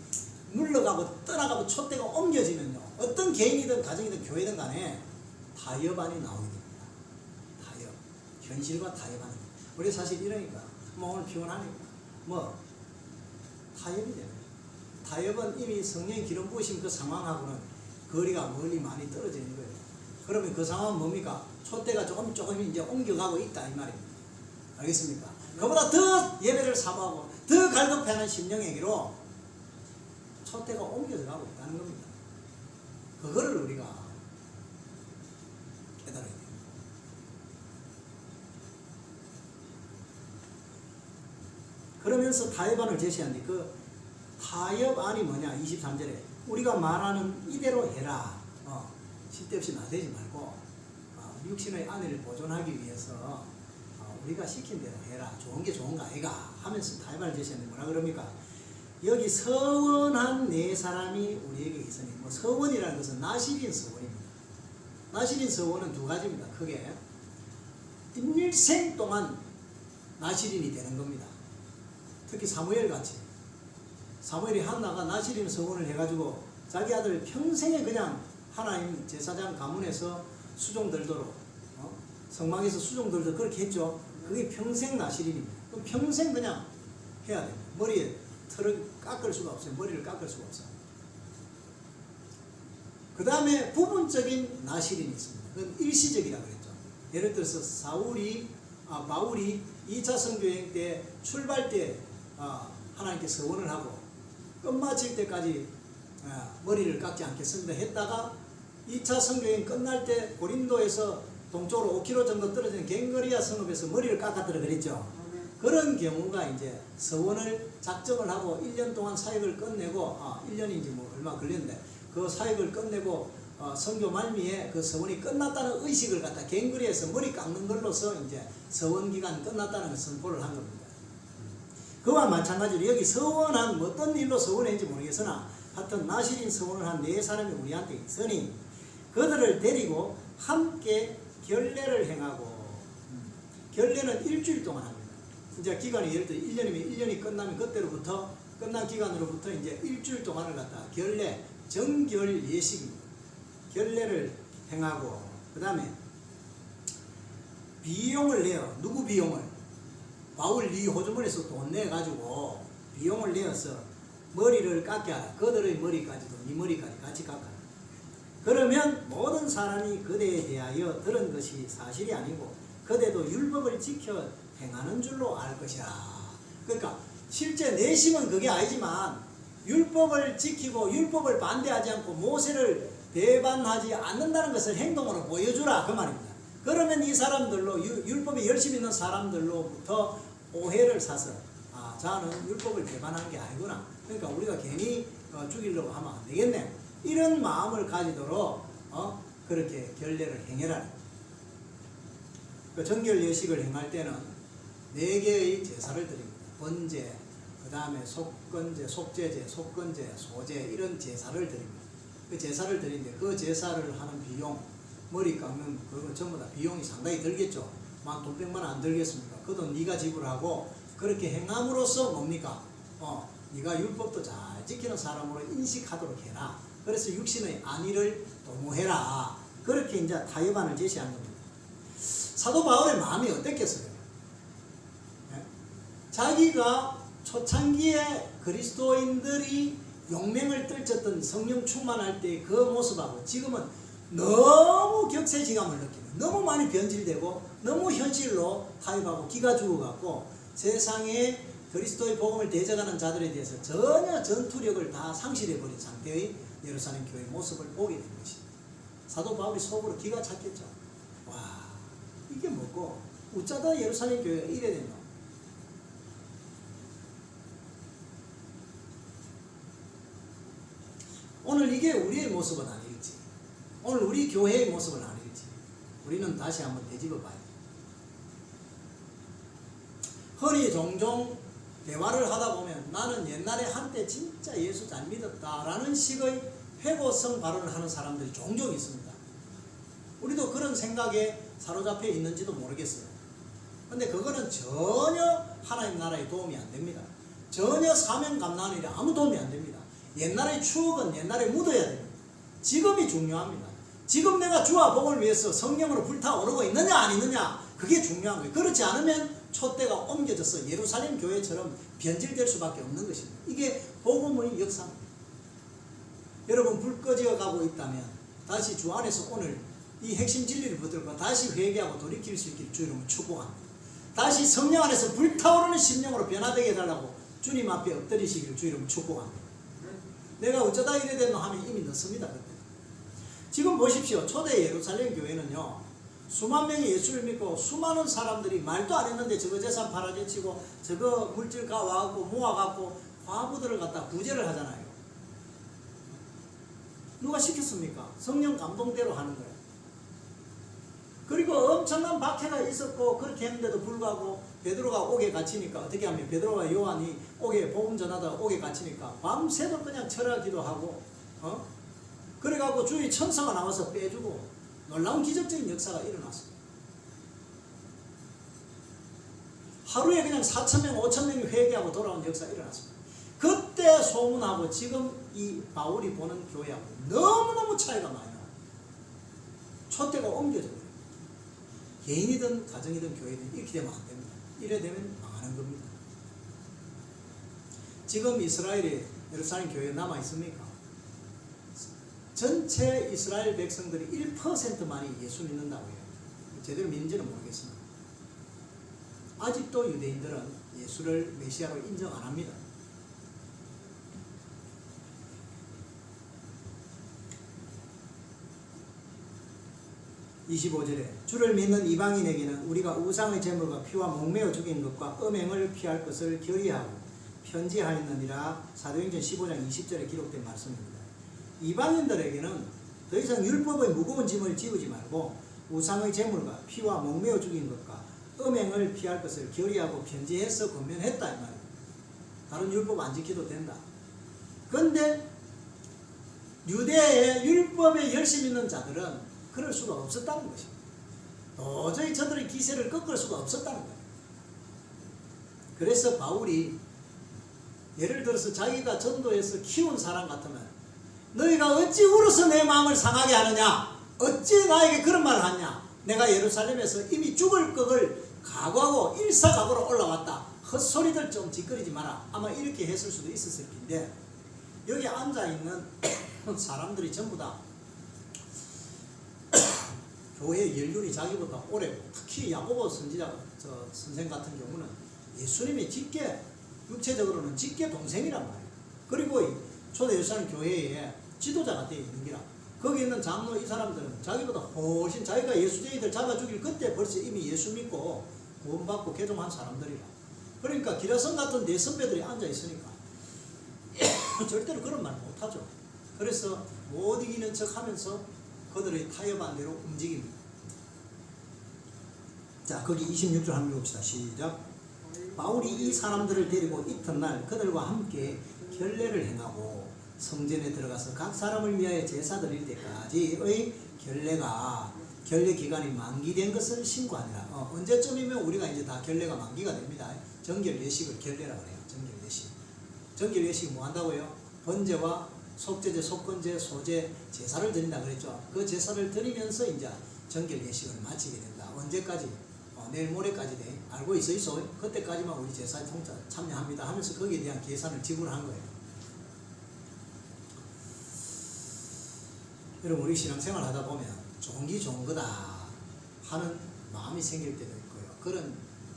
물러가고 떠나가고 촛대가 옮겨지면요, 어떤 개인이든 가정이든 교회든 간에 타협안이 나오게 됩니다. 타협, 현실과 타협하는. 우리 사실 이러니까 오늘 피곤하니까 타협이 되는 거예요. 타협은 이미 성령의 기름 부으신 그 상황하고는 거리가 멀리 많이 떨어지는 거예요. 그러면 그 상황은 뭡니까? 촛대가 조금 이제 옮겨가고 있다 이 말입니다. 알겠습니까? 그보다 더 예배를 사모하고 더 갈급해하는 심령에게로 촛대가 옮겨져 가고 있다는 겁니다. 그거를 우리가 깨달아야 돼요. 그러면서 타협안을 제시하는데 그 타협안이 뭐냐? 23절에 우리가 말하는 이대로 해라. 쓸데없이 나대지 말고 육신의 안위를 보존하기 위해서 우리가 시킨 대로 해라. 좋은 게 좋은 거 아이가? 하면서 타협안을 제시하는데 뭐라 그럽니까? 여기 서원한 네 사람이 우리에게 있으니 서원이라는 것은 나실인 서원입니다. 나실인 서원은 두 가지입니다. 크게 일생 동안 나실인이 되는 겁니다. 특히 사무엘 같이 사무엘이 한나가 나실인 서원을 해가지고 자기 아들 평생에 그냥 하나님 제사장 가문에서 수종들도록 성막에서 수종들도록 그렇게 했죠. 그게 평생 나실인입니다. 그럼 평생 그냥 해야 됩니다. 머리에 털을 깎을 수가 없어요. 머리를 깎을 수가 없어요. 그 다음에 부분적인 나실인이 있습니다. 그건 일시적이라고 그랬죠. 예를 들어서 바울이 2차 선교여행 때 출발 때 하나님께 서원을 하고 끝마칠 때까지 머리를 깎지 않겠습니다 했다가 2차 선교여행 끝날 때 고린도에서 동쪽으로 5km 정도 떨어진 갱거리아 성읍에서 머리를 깎았더라 그랬죠. 그런 경우가 이제 서원을 작정을 하고 1년 동안 사역을 끝내고 1년인지 얼마 걸렸는데 그 사역을 끝내고 선교 말미에 그 서원이 끝났다는 의식을 갖다 갱그리에서 머리 깎는 걸로서 이제 서원 기간 끝났다는 걸 선포를 한 겁니다. 그와 마찬가지로 여기 서원한 어떤 일로 서원했는지 모르겠으나 하여튼 나실인 서원을 한 4사람이 우리한테 있으니 그들을 데리고 함께 결례를 행하고 결례는 일주일 동안 합니다. 이제 기간이 예를 들어 1년이면 1년이 끝나면 그때로부터 끝난 기간으로부터 이제 일주일 동안을 갖다 결례 정결 예식입니다. 결례를 행하고 그 다음에 비용을 내어 누구 비용을? 바울 네 호주머니에서 돈 내가지고 비용을 내어서 머리를 깎게 하라. 그들의 머리까지도 네 머리까지 같이 깎아라. 그러면 모든 사람이 그대에 대하여 들은 것이 사실이 아니고 그대도 율법을 지켜 행하는 줄로 알 것이라. 그러니까 실제 내심은 그게 아니지만 율법을 지키고 율법을 반대하지 않고 모세를 배반하지 않는다는 것을 행동으로 보여주라 그 말입니다. 그러면 이 사람들로 율법에 열심히 있는 사람들로부터 오해를 사서 자는 율법을 배반한 게 아니구나. 그러니까 우리가 괜히 죽이려고 하면 안 되겠네. 이런 마음을 가지도록 그렇게 결례를 행해라. 그 정결 예식을 행할 때는 4개의 제사를 드립니다. 번제, 그 다음에 속건제, 속죄제, 속건제, 소제 이런 제사를 드립니다. 그 제사를 드리는데 그 제사를 하는 비용, 머리 깎는 그거 전부 다 비용이 상당히 들겠죠. 만 돈 100만 원 안 들겠습니까? 그 돈 네가 지불하고 그렇게 행함으로써 뭡니까? 네가 율법도 잘 지키는 사람으로 인식하도록 해라. 그래서 육신의 안위를 도모해라. 그렇게 이제 타협안을 제시한 겁니다. 사도 바울의 마음이 어땠겠어요? 네? 자기가 초창기에 그리스도인들이 용맹을 떨쳤던 성령 충만할 때 그 모습하고 지금은 너무 격세지감을 느끼고 너무 많이 변질되고 너무 현실로 타협하고 기가 죽어갖고 세상에 그리스도의 복음을 대적하는 자들에 대해서 전혀 전투력을 다 상실해버린 상태의 예루살렘 교회의 모습을 보게 된 것입니다. 사도 바울이 속으로 기가 찼겠죠. 와, 이게 뭐고 어쩌다 예루살렘 교회가 이래 됐노? 오늘 이게 우리의 모습은 아닐지, 오늘 우리 교회의 모습은 아닐지 우리는 다시 한번 되짚어 봐야 돼요. 흔히 종종 대화를 하다 보면 나는 옛날에 한때 진짜 예수 잘 믿었다라는 식의 회고성 발언을 하는 사람들이 종종 있습니다. 우리도 그런 생각에 사로잡혀 있는지도 모르겠어요. 근데 그거는 전혀 하나님 나라에 도움이 안 됩니다. 전혀 사명 감당하는 일에 아무 도움이 안 됩니다. 옛날의 추억은 옛날에 묻어야 됩니다. 지금이 중요합니다. 지금 내가 주와 복음을 위해서 성령으로 불타오르고 있느냐 안 있느냐 그게 중요한 거예요. 그렇지 않으면 촛대가 옮겨져서 예루살렘 교회처럼 변질될 수밖에 없는 것입니다. 이게 복음의 역사입니다. 여러분 불 꺼져 가고 있다면 다시 주 안에서 오늘 이 핵심 진리를 붙들고 다시 회개하고 돌이킬 수 있기를 주 이름으로 축복합니다. 다시 성령 안에서 불타오르는 심령으로 변화되게 해달라고 주님 앞에 엎드리시기를 주 이름으로 축복합니다. 내가 어쩌다 이래 됐노 하면 이미 늦습니다. 그때. 지금 보십시오. 초대 예루살렘 교회는요, 수만 명이 예수를 믿고 수많은 사람들이 말도 안 했는데 저거 재산 팔아제치고 저거 물질 와갖고 모아갖고 과부들을 갖다 구제를 하잖아요. 누가 시켰습니까? 성령 감동대로 하는 거예요. 그리고 엄청난 박해가 있었고 그렇게 했는데도 불구하고 베드로가 옥에 갇히니까 어떻게 하면 베드로와 요한이 옥에 복음 전하다가 옥에 갇히니까 밤새도 그냥 철학기도 하고 그래갖고 주위 천사가 나와서 빼주고 놀라운 기적적인 역사가 일어났습니다. 하루에 그냥 4,000명, 5,000명이 회개하고 돌아온 역사가 일어났습니다. 그때 소문하고 지금 이 바울이 보는 교회하고 너무너무 차이가 많이 나요. 촛대가 옮겨져 버려요. 개인이든 가정이든 교회든 이렇게 되면 안 됩니다. 이래 되면 망하는 겁니다. 지금 이스라엘에 예루살렘 교회에 남아 있습니까? 전체 이스라엘 백성들이 1%만이 예수 믿는다고 해요. 제대로 믿는지는 모르겠습니다. 아직도 유대인들은 예수를 메시아로 인정 안 합니다. (25절에) 주를 믿는 이방인에게는 우리가 우상의 제물과 피와 목매어 죽인 것과 음행을 피할 것을 결의하고 편지하였느니라. 사도행전 15장 20절에 기록된 말씀입니다. 이방인들에게는 더 이상 율법의 무거운 짐을 지우지 말고 우상의 제물과 피와 목매어 죽인 것과 음행을 피할 것을 결의하고 편지해서 권면했다 이 말이에요. 다른 율법 안 지켜도 된다. 그런데 유대의 율법에 열심 있는 자들은 그럴 수가 없었다는 것입니다. 도저히 저들의 기세를 꺾을 수가 없었다는 거예요. 그래서 바울이 예를 들어서 자기가 전도해서 키운 사람 같으면 너희가 어찌 울어서 내 마음을 상하게 하느냐, 어찌 나에게 그런 말을 하냐, 내가 예루살렘에서 이미 죽을 것을 각오하고 일사각오로 올라왔다, 헛소리들 좀 짓거리지 마라, 아마 이렇게 했을 수도 있었을 텐데, 여기 앉아있는 사람들이 전부 다 교회 연륜이 자기보다 오래고, 특히 야고보 선지자 선생 같은 경우는 예수님이 직계, 육체적으로는 직계 동생이란 말이에요. 그리고 초대 예루살렘 교회에 지도자가 되어 있는 기라. 거기 있는 장로 이 사람들은 자기보다 훨씬, 자기가 예수쟁이들 잡아 죽일 그때 벌써 이미 예수 믿고 구원받고 개종한 사람들이라. 그러니까 기라성 같은 내 선배들이 앉아 있으니까 절대로 그런 말 못하죠. 그래서 못 이기는 척 하면서 그들의 타협한 대로 움직입니다. 자, 거기 26절 한번 읽읍시다. 시작. 바울이 이 사람들을 데리고 이튿날 그들과 함께 결례를 행하고 성전에 들어가서 각 사람을 위하여 제사 드릴 때까지의 결례 기간이 만기된 것을 신고하니라. 언제쯤이면 우리가 이제 다 결례가 만기가 됩니다. 정결 예식을 결례라고 해요. 정결 예식. 정결 예식이 뭐 한다고요? 번제와 속죄제, 속건제, 소제, 제사를 드린다 그랬죠. 그 제사를 드리면서 이제 정결 예식을 마치게 된다. 언제까지? 내일 모레까지 돼. 알고 있어? 그때까지만 우리 제사에 참여합니다 하면서 거기에 대한 계산을 지불한 거예요. 여러분, 우리 신앙생활 하다 보면 좋은 게 좋은 거다 하는 마음이 생길 때도 있고요. 그런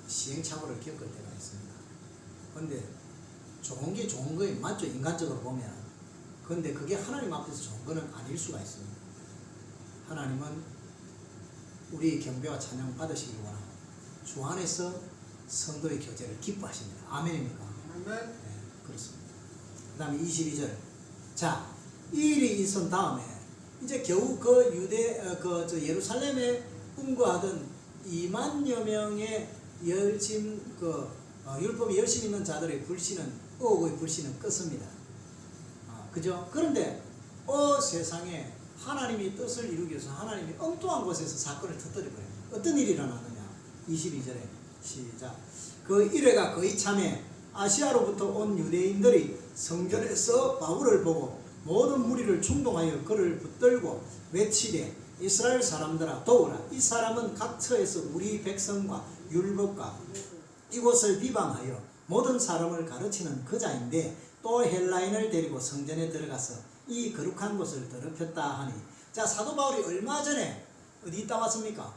시행착오를 겪을 때가 있습니다. 그런데 좋은 게 좋은 거에 맞죠? 인간적으로 보면. 그런데 그게 하나님 앞에서 좋은 거는 아닐 수가 있습니다. 하나님은 우리의 경배와 찬양 받으시기 원합니다. 주 안에서 성도의 교제를 기뻐하십니다. 아멘입니까? 아멘. 네, 그렇습니다. 그 다음에 22절. 자, 이 일이 있은 다음에 이제 겨우 그 예루살렘에 응거하던 2만여 명의 율법에 열심 있는 자들의 불신은, 의혹의 불신은 껐습니다. 그죠? 그런데 세상에 하나님이 뜻을 이루기 위해서 하나님이 엉뚱한 곳에서 사건을 터뜨려버려요. 어떤 일이 일어나느냐? 22절에 시작. 그 일회가 거의 참에 아시아로부터 온 유대인들이 성전에서 바울을 보고 모든 무리를 충동하여 그를 붙들고 외치되 이스라엘 사람들아 도우라. 이 사람은 각 처에서 우리 백성과 율법과 이곳을 비방하여 모든 사람을 가르치는 그자인데 또 헬라인을 데리고 성전에 들어가서 이 거룩한 곳을 더럽혔다 하니. 자, 사도 바울이 얼마 전에 어디 있다 왔습니까?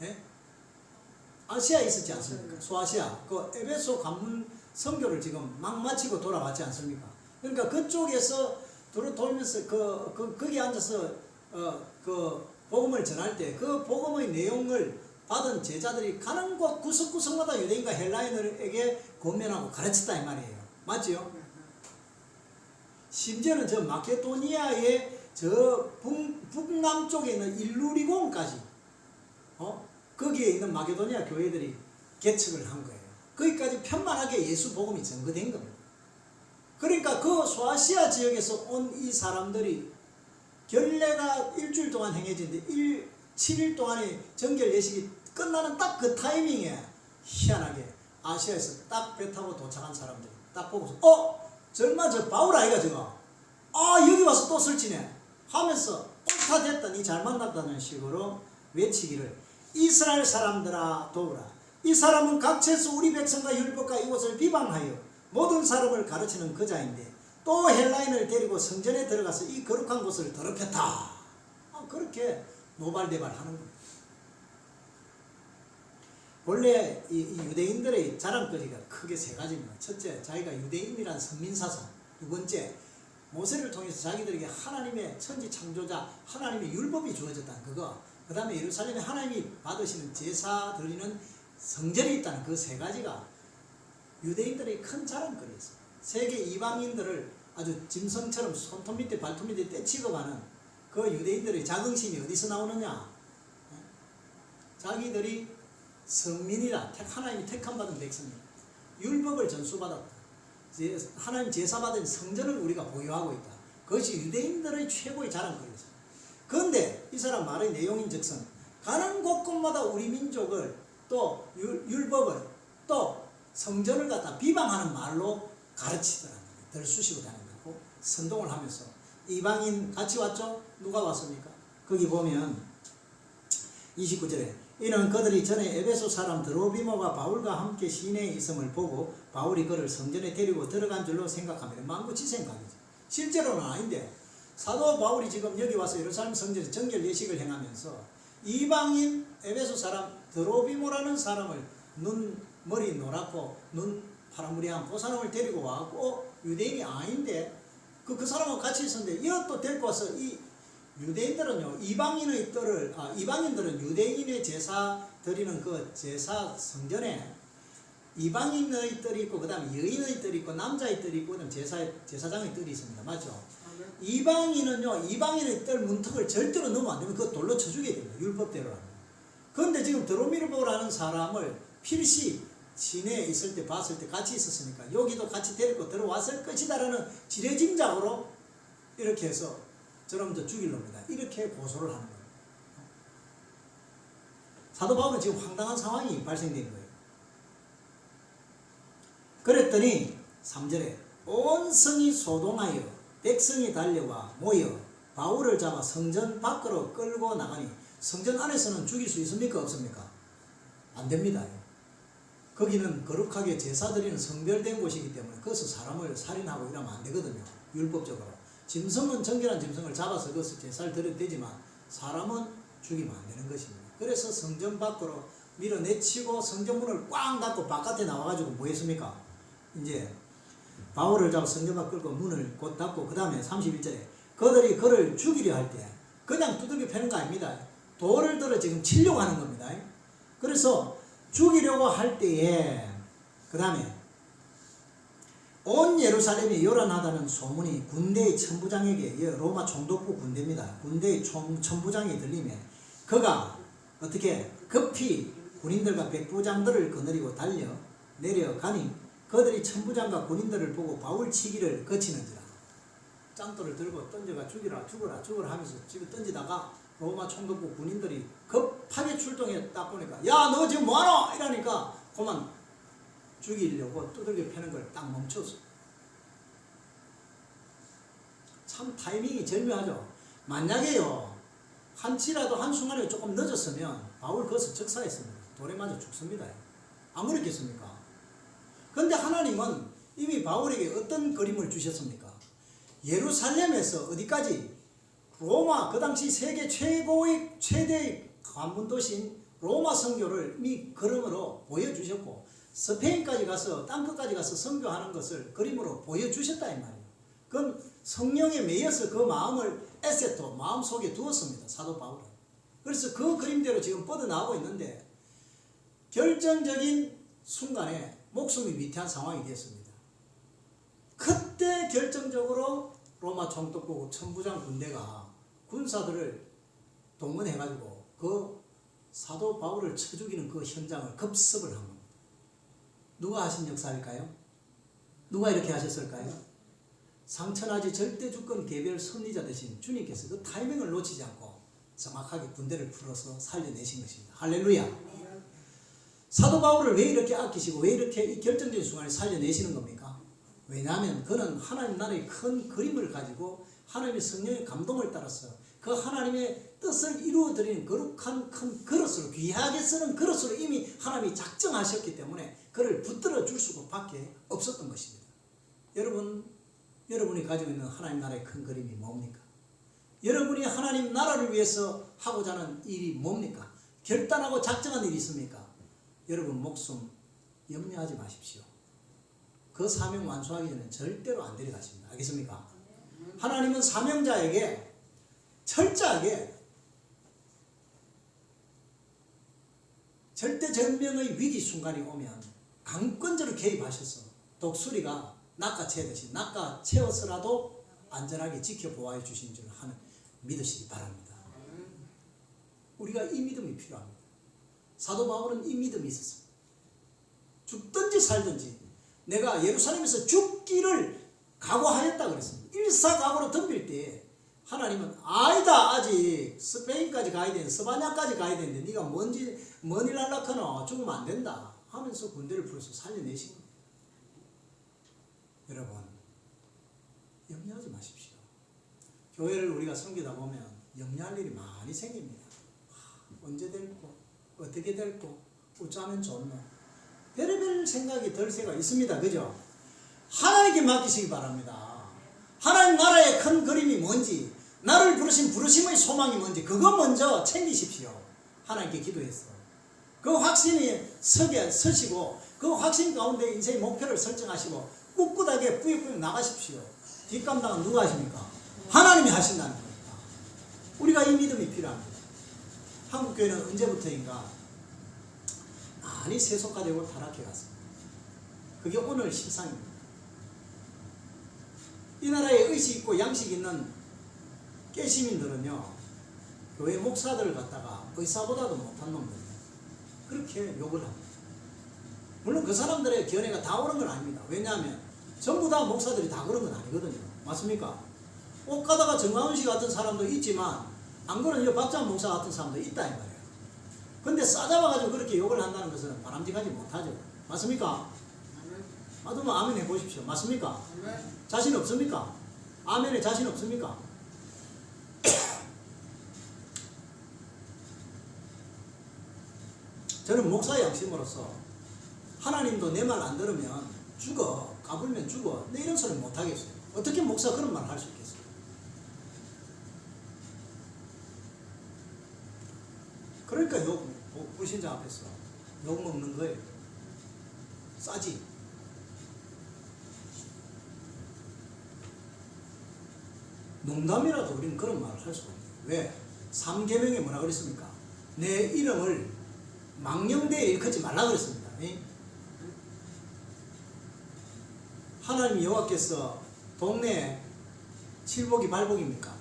예? 아시아에 있었지 않습니까? 소아시아. 그 에베소 관문 선교를 지금 막 마치고 돌아왔지 않습니까? 그러니까 그쪽에서 돌면서 거기 앉아서 그 복음을 전할 때 그 복음의 내용을 받은 제자들이 가는 곳 구석구석마다 유대인과 헬라인에게 권면하고 가르쳤다 이 말이에요. 맞지요? 심지어는 저 마케도니아의 저 북남쪽에 있는 일루리곤까지 거기에 있는 마케도니아 교회들이 개척을 한 거예요. 거기까지 편만하게 예수 복음이 전거된 겁니다. 그러니까 그 소아시아 지역에서 온 이 사람들이 결례가 일주일 동안 행해지는데 7일 동안의 정결 예식이 끝나는 딱 그 타이밍에 희한하게 아시아에서 딱 배 타고 도착한 사람들이 딱 보고서 절마 저 바울 아이가 저거 여기 와서 또 설치네 하면서 옳다 됐다 니 잘 만났다는 식으로 외치기를 이스라엘 사람들아 도우라. 이 사람은 각처에서 우리 백성과 율법과 이곳을 비방하여 모든 사람을 가르치는 그자인데 또 헬라인을 데리고 성전에 들어가서 이 거룩한 곳을 더럽혔다. 그렇게 노발대발하는 겁니다. 원래 이 유대인들의 자랑거리가 크게 세 가지입니다. 첫째, 자기가 유대인이란 선민사상. 두 번째, 모세를 통해서 자기들에게 하나님의 천지 창조자 하나님의 율법이 주어졌다는 그거. 그 다음에 예루살렘에 하나님이 받으시는 제사 드리는 성전이 있다는 그 세 가지가 유대인들의 큰 자랑거리였어요. 세계 이방인들을 아주 짐승처럼 손톱 밑에 발톱 밑에 떼 취급하는 그 유대인들의 자긍심이 어디서 나오느냐? 자기들이 성민이라 하나님이 택함 받은 백성이다. 율법을 전수받았다. 하나님 제사받은 성전을 우리가 보유하고 있다. 그것이 유대인들의 최고의 자랑거리였습니다. 그런데 이 사람 말의 내용인즉슨 가는 곳곳마다 우리 민족을 또 율법을 또 성전을 갖다 비방하는 말로 가르치더라고요. 들쑤시고 다닌다고 선동을 하면서 이방인 같이 왔죠? 누가 왔습니까? 거기 보면 29절에 이는 그들이 전에 에베소 사람 드로비모가 바울과 함께 시내에 있음을 보고 바울이 그를 성전에 데리고 들어간 줄로 생각합니다. 만구치생각이죠. 실제로는 아닌데 사도 바울이 지금 여기 와서 예루살렘 성전에서 정결 예식을 행하면서 이방인 에베소 사람 드로비모라는 사람을 머리 노랗고 눈 파란무리한 그 사람을 데리고 와고 유대인이 아닌데 그 사람하고 같이 있었는데 이것도 데리고 와서 이 유대인들은요 이방인들은 유대인의 제사 드리는 그 제사 성전에 이방인의 뜰이 있고 그 다음에 여인의 뜰이 있고 남자의 뜰이 있고 그 다음에 제사장의 뜰이 있습니다. 맞죠? 이방인의 뜰 문턱을 절대로 넘으면 안 되면 그거 돌로 쳐주게 됩니다. 율법대로라면. 그런데 지금 드로미르보라는 사람을 필시 시내에 있을 때 봤을 때 같이 있었으니까 여기도 같이 데리고 들어왔을 것이다라는 지레짐작으로 이렇게 해서 저놈 죽일 놈이다. 이렇게 고소를 하는 거예요. 사도 바울은 지금 황당한 상황이 발생된 거예요. 그랬더니 3절에 온 성이 소동하여 백성이 달려와 모여 바울을 잡아 성전 밖으로 끌고 나가니 성전 안에서는 죽일 수 있습니까? 없습니까? 안 됩니다. 거기는 거룩하게 제사 드리는 성별된 곳이기 때문에 거기서 사람을 살인하고 이러면 안 되거든요. 율법적으로. 짐승은 정결한 짐승을 잡아서 그것을 제사를 드려도 되지만 사람은 죽이면 안 되는 것입니다. 그래서 성전 밖으로 밀어내치고 성전문을 꽝 닫고 바깥에 나와가지고 뭐 했습니까? 이제 바울을 잡아 성전 밖 끌고 문을 곧 닫고 그 다음에 31절에 그들이 그를 죽이려 할 때 그냥 두들겨 패는 거 아닙니다. 돌을 들어 지금 치려고 하는 겁니다. 그래서 죽이려고 할 때에 그 다음에 온 예루살렘이 요란하다는 소문이 군대의 천부장에게 로마 총독부 군대입니다. 군대의 천부장에 들리면 그가 어떻게 급히 군인들과 백부장들을 거느리고 달려 내려가니 그들이 천부장과 군인들을 보고 바울 치기를 거치는지라 짱돌을 들고 던져가 죽여라 죽어라 죽어라 하면서 집에 던지다가 로마 총독부 군인들이 급하게 출동해 딱 보니까 야 너 지금 뭐하노? 이러니까 그만 죽이려고 두들겨 패는 걸 딱 멈췄어. 참 타이밍이 절묘하죠. 만약에요 한치라도 한순간에 조금 늦었으면 바울 거기서 적사했습니다. 돌에 맞아 죽습니다. 안 그렇겠습니까? 그런데 하나님은 이미 바울에게 어떤 그림을 주셨습니까? 예루살렘에서 어디까지? 로마 그 당시 세계 최대의 관문도시인 로마 선교를 이미 그림으로 보여주셨고 스페인까지 가서 땅끝까지 가서 선교하는 것을 그림으로 보여주셨다 이 말이에요. 그건 성령에 매여서 그 마음을 에세토 마음속에 두었습니다. 사도 바울은. 그래서 그 그림대로 지금 뻗어나오고 있는데 결정적인 순간에 목숨이 위태한 상황이 되었습니다. 그때 결정적으로 로마 총독부 천부장 군대가 군사들을 동원해가지고 그 사도 바울을 쳐 죽이는 그 현장을 급습을 한 겁니다. 누가 하신 역사일까요? 누가 이렇게 하셨을까요? 상천하지 절대주권 개별 섭리자 되신 주님께서 그 타이밍을 놓치지 않고 정확하게 군대를 풀어서 살려내신 것입니다. 할렐루야. 사도 바울을 왜 이렇게 아끼시고 왜 이렇게 이 결정적인 순간에 살려내시는 겁니까? 왜냐하면 그는 하나님 나라의 큰 그림을 가지고 하나님의 성령의 감동을 따라서 그 하나님의 뜻을 이루어드리는 거룩한 큰 그릇으로 귀하게 쓰는 그릇으로 이미 하나님이 작정하셨기 때문에 그를 붙들어 줄 수밖에 없었던 것입니다. 여러분이 가지고 있는 하나님 나라의 큰 그림이 뭡니까? 여러분이 하나님 나라를 위해서 하고자 하는 일이 뭡니까? 결단하고 작정한 일이 있습니까? 여러분 목숨 염려하지 마십시오. 그 사명 완수하기 전에 절대로 안 데려가십니다. 알겠습니까? 하나님은 사명자에게 철저하게 절대절명의 위기 순간이 오면 강권적으로 개입하셔서 독수리가 낚아채듯이 낚아채워서라도 안전하게 지켜보아해 주신 줄 믿으시기 바랍니다. 우리가 이 믿음이 필요합니다. 사도 바울은 이 믿음이 있었습니다. 죽든지 살든지 내가 예루살렘에서 죽기를 각오하였다 그랬습니다. 일사각오로 덤빌 때 하나님은 아니다, 아직 스페인까지 가야 되는데, 스바냐까지 가야 되는데 네가 먼 일 하려거나 죽으면 안 된다 하면서 군대를 풀어서 살려내신 겁니다. 여러분, 염려하지 마십시오. 교회를 우리가 섬기다 보면 염려할 일이 많이 생깁니다. 언제 될고 어떻게 될고 어쩌면 좋노, 별의별 생각이 들 새가 있습니다. 그죠? 하나님께 맡기시기 바랍니다. 하나님 나라의 큰 그림이 뭔지, 나를 부르신 부르심의 소망이 뭔지 그거 먼저 챙기십시오. 하나님께 기도해서 그 확신이 서시고 그 확신 가운데 인생의 목표를 설정하시고 꿋꿋하게 뿌옇뿌옇 나가십시오. 뒷감당은 누가 하십니까? 하나님이 하신다는 겁니다. 우리가 이 믿음이 필요합니다. 한국교회는 언제부터인가 많이 세속화되고 타락해 갔습니다. 그게 오늘 실상입니다. 이 나라에 의식 있고 양식 있는 깨시민들은요, 교회 목사들을 갖다가 의사보다도 못한 놈들 그렇게 욕을 합니다. 물론 그 사람들의 견해가 다 옳은 건 아닙니다. 왜냐하면 전부 다 목사들이 다 그런 건 아니거든요. 맞습니까? 옷 가다가 정광훈 씨 같은 사람도 있지만 안 그러면 박찬 목사 같은 사람도 있다 이 말이에요. 근데 싸잡아가지고 그렇게 욕을 한다는 것은 바람직하지 못하죠. 맞습니까? 맞으면 아멘 해보십시오. 맞습니까? 자신 없습니까? 아멘에 자신 없습니까? 저는 목사의 양심으로서 하나님도 내 말 안 들으면 죽어, 까불면 죽어, 내 이런 소리 못 하겠어요. 어떻게 목사 그런 말 할 수 있겠어요? 그러니까 불신자 앞에서 욕 먹는 거예요. 싸지. 농담이라도 우리는 그런 말을 할 수가 없어요. 왜? 3계명에 뭐라 그랬습니까? 내 이름을 망령되에 일컫지 말라 그랬습니다. 하나님 여호와께서 동네에 칠복이 발복입니까?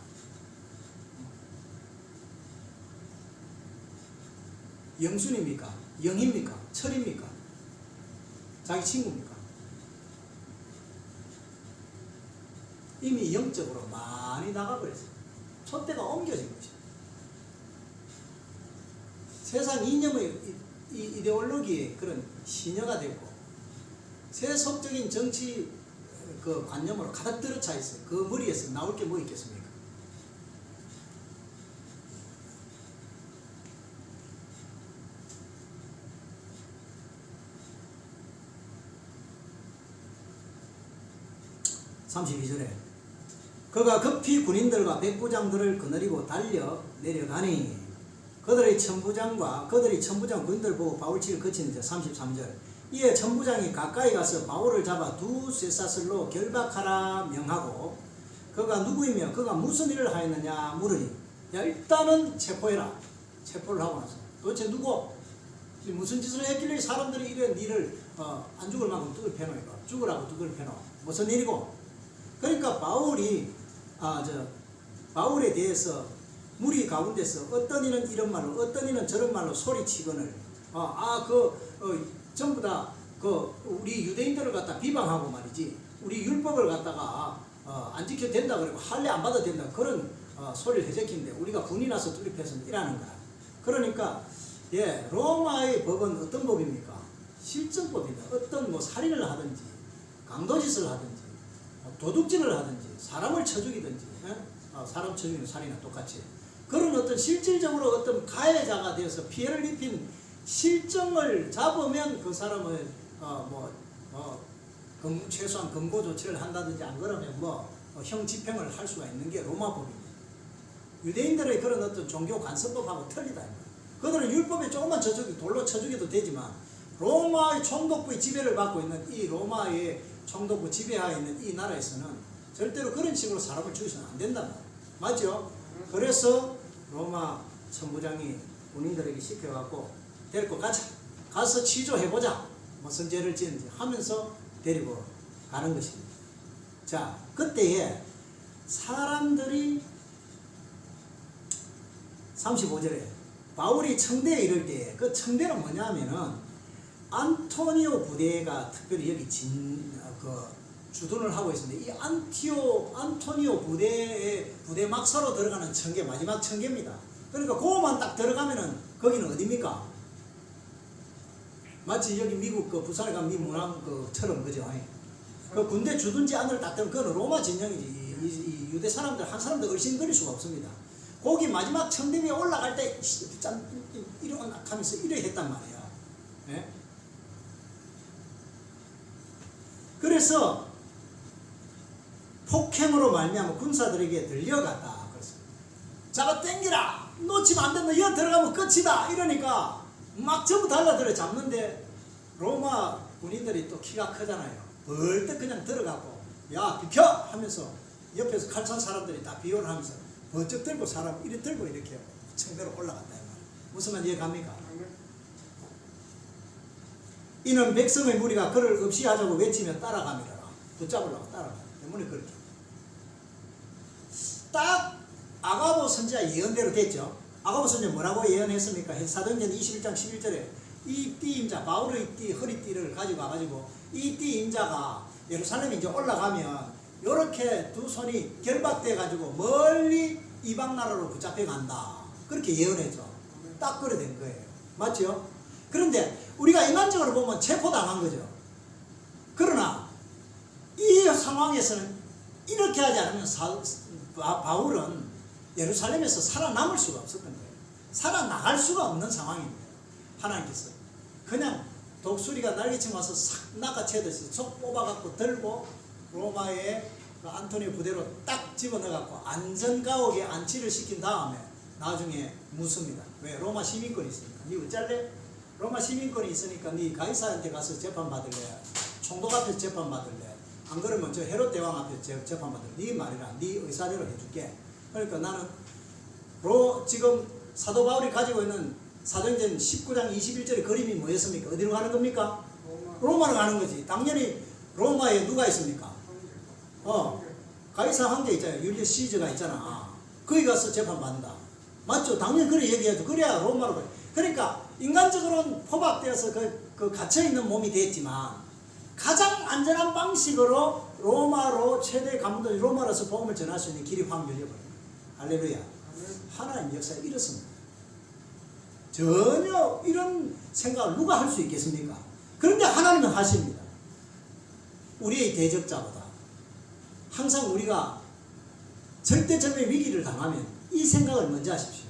영순입니까? 영입니까? 철입니까? 자기 친구입니까? 이미 영적으로 많이 나가버렸어요. 촛대가 옮겨진 것입니다. 세상 이념의 이데올로기에 그런 신여가 되고 세속적인 정치 그 관념으로 가득 들어차 있어요. 그 머리에서 나올 게 뭐 있겠습니까? (32절에) 그가 급히 군인들과 백부장들을 거느리고 달려 내려가니 그들의 천부장과 그들이 천부장 군인들 보고 바울치기를 거치는데 (33절) 이에 천부장이 가까이 가서 바울을 잡아 두 쇠사슬로 결박하라 명하고 그가 누구이며 그가 무슨 일을 하였느냐 물으니 야 일단은 체포해라. 체포를 하고 나서 도대체 누구 무슨 짓을 했길래 사람들이 이런 일을 안 죽을 만큼 뚝을 패놓으니까 죽으라고 뚝을 패놓아 무슨 일이고. 그러니까 바울에 대해서 무리 가운데서 어떤 이는 이런 말로 어떤 이는 저런 말로 소리치거늘 전부 다 우리 유대인들을 갖다 비방하고 말이지 우리 율법을 갖다가 안 지켜도 된다 그러고 할례 안 받아도 된다 그런 소리를 해제키는데 우리가 분이 나서 뚜립해서 일하는 거야. 그러니까 로마의 법은 어떤 법입니까? 실정법입니다. 어떤 뭐 살인을 하든지 강도짓을 하든지 도둑질을 하든지 사람을 쳐 죽이든지 사람 쳐 죽이는 살인과 똑같이 그런 어떤 실질적으로 어떤 가해자가 되어서 피해를 입힌 실정을 잡으면 그 사람을 최소한 검거 조치를 한다든지 안 그러면 형 집행을 할 수가 있는 게 로마 법입니다. 유대인들의 그런 어떤 종교 간섭법하고 틀리다. 그들은 율법에 조금만 돌로 쳐 죽여도 되지만 로마의 총독부의 지배를 받고 있는 이 로마의 총독부 지배하에 있는 이 나라에서는 절대로 그런 식으로 사람을 죽여서는 안 된단 말이에요. 맞죠? 그래서 로마 천부장이 군인들에게 시켜갖고 데리고 가자. 가서 취조해보자. 무슨 죄를 지은지 하면서 데리고 가는 것입니다. 자, 그때에 사람들이 35절에 바울이 청대에 이를 때 그 청대는 뭐냐면은 안토니오 부대가 특별히 여기 주둔을 하고 있습니다. 이 안토니오 부대 막사로 들어가는 청계, 마지막 청계입니다. 그러니까 그거만 딱 들어가면은 거기는 어디입니까? 마치 여기 미국 그 부산에 가면 미 문항 그처럼 그죠? 그 군대 주둔지 안을 딱 들면 그건 로마 진영이지. 이 유대 사람들 한 사람도 얼씬거릴 수가 없습니다. 거기 마지막 청대 위에 올라갈 때 일어나면서 이래 했단 말이에요. 예? 그래서 폭행으로 말미암아 군사들에게 들려갔다. 그래서 잡아 당기라. 놓치면 안 된다. 여기 들어가면 끝이다. 이러니까 막 전부 달라들어 잡는데 로마 군인들이 또 키가 크잖아요. 벌떡 그냥 들어가고 야 비켜 하면서 옆에서 칼찬 사람들이 다 비호를 하면서 번쩍 들고 사람 이래 들고 이렇게 청대로 올라갔다. 무슨 말 이해갑니까? 이는 백성의 무리가 그를 없이 하자고 외치며 따라갑니다. 붙잡으려고 따라가. 때문에 그렇게. 딱 아가보 선지자 예언대로 됐죠. 아가보 선지자 뭐라고 예언했습니까? 사도행전 21장 11절에 이 띠임자, 바울의 띠, 허리띠를 가지고 와가지고 이 띠임자가 예루살렘에 이제 올라가면 이렇게 두 손이 결박돼 가지고 멀리 이방 나라로 붙잡혀 간다. 그렇게 예언했죠. 딱 그래 된 거예요. 맞죠? 그런데 우리가 인간적으로 보면 체포당한 거죠. 그러나 이 상황에서는 이렇게 하지 않으면 바울은 예루살렘에서 살아남을 수가 없었던 거예요. 살아나갈 수가 없는 상황입니다. 하나님께서 그냥 독수리가 날개치고 와서 싹 낚아채듯이 속 뽑아갖고 들고 로마의 안토니오 부대로 딱 집어넣어갖고 안전가옥에 안치를 시킨 다음에 나중에 묻습니다. 왜? 로마 시민권이 있으니까. 니 어쩔래? 로마 시민권이 있으니까 니 가이사한테 가서 재판받을래? 총독 앞에서 재판받을래? 안 그러면 저 헤롯 대왕 앞에서 재판받을래? 니 말이라. 니 의사대로 해줄게. 그러니까 나는 지금 사도 바울이 가지고 있는 사도행전 19장 21절의 그림이 뭐였습니까? 어디로 가는 겁니까? 로마로 가는 거지. 당연히 로마에 누가 있습니까? 가이사 황제 있잖아요. 율리어스 시저가 있잖아. 거기 가서 재판받는다. 맞죠? 당연히 그래 얘기해야죠. 그래야 로마로 가요. 그러니까 인간적으로는 포박되어서 그 갇혀있는 몸이 됐지만 가장 안전한 방식으로 로마로 최대 가문들이 로마로서 복음을 전할 수 있는 길이 확 열려버려요. 할렐루야. 하나님 역사에 이렇습니다. 전혀 이런 생각을 누가 할 수 있겠습니까? 그런데 하나님은 하십니다. 우리의 대적자보다 항상 우리가 절대절명의 위기를 당하면 이 생각을 먼저 하십시오.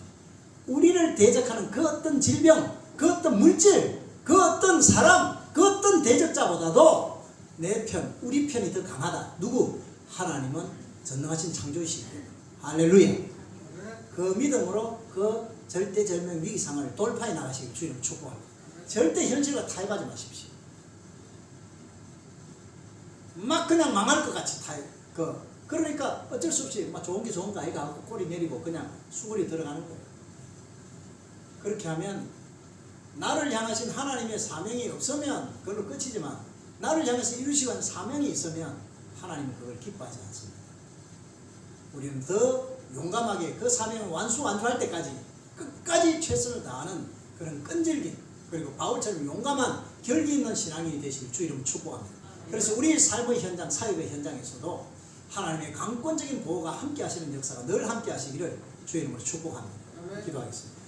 우리를 대적하는 그 어떤 질병, 그 어떤 물질, 그 어떤 사람, 그 어떤 대적자보다도 내 편, 우리 편이 더 강하다. 누구? 하나님은 전능하신 창조이시기 때문에. 할렐루야. 그 믿음으로 그 절대절명 위기상을 돌파해 나가시길 주님을 축복합니다. 절대 현실과 타협하지 마십시오. 막 그냥 망할 것 같이 그러니까 어쩔 수 없이 막 좋은 게 좋은 거 아이가 하고 꼬리 내리고 그냥 수그리 들어가는 거예요. 그렇게 하면 나를 향하신 하나님의 사명이 없으면 그걸로 끝이지만 나를 향해서 이루시고 하는 사명이 있으면 하나님은 그걸 기뻐하지 않습니다. 우리는 더 용감하게 그 사명을 완수할 때까지 끝까지 최선을 다하는 그런 끈질긴 그리고 바울처럼 용감한 결기 있는 신앙인이 되시길 주 이름으로 축복합니다. 그래서 우리의 삶의 현장, 사역의 현장에서도 하나님의 강권적인 보호가 함께 하시는 역사가 늘 함께 하시기를 주 이름으로 축복합니다. 기도하겠습니다.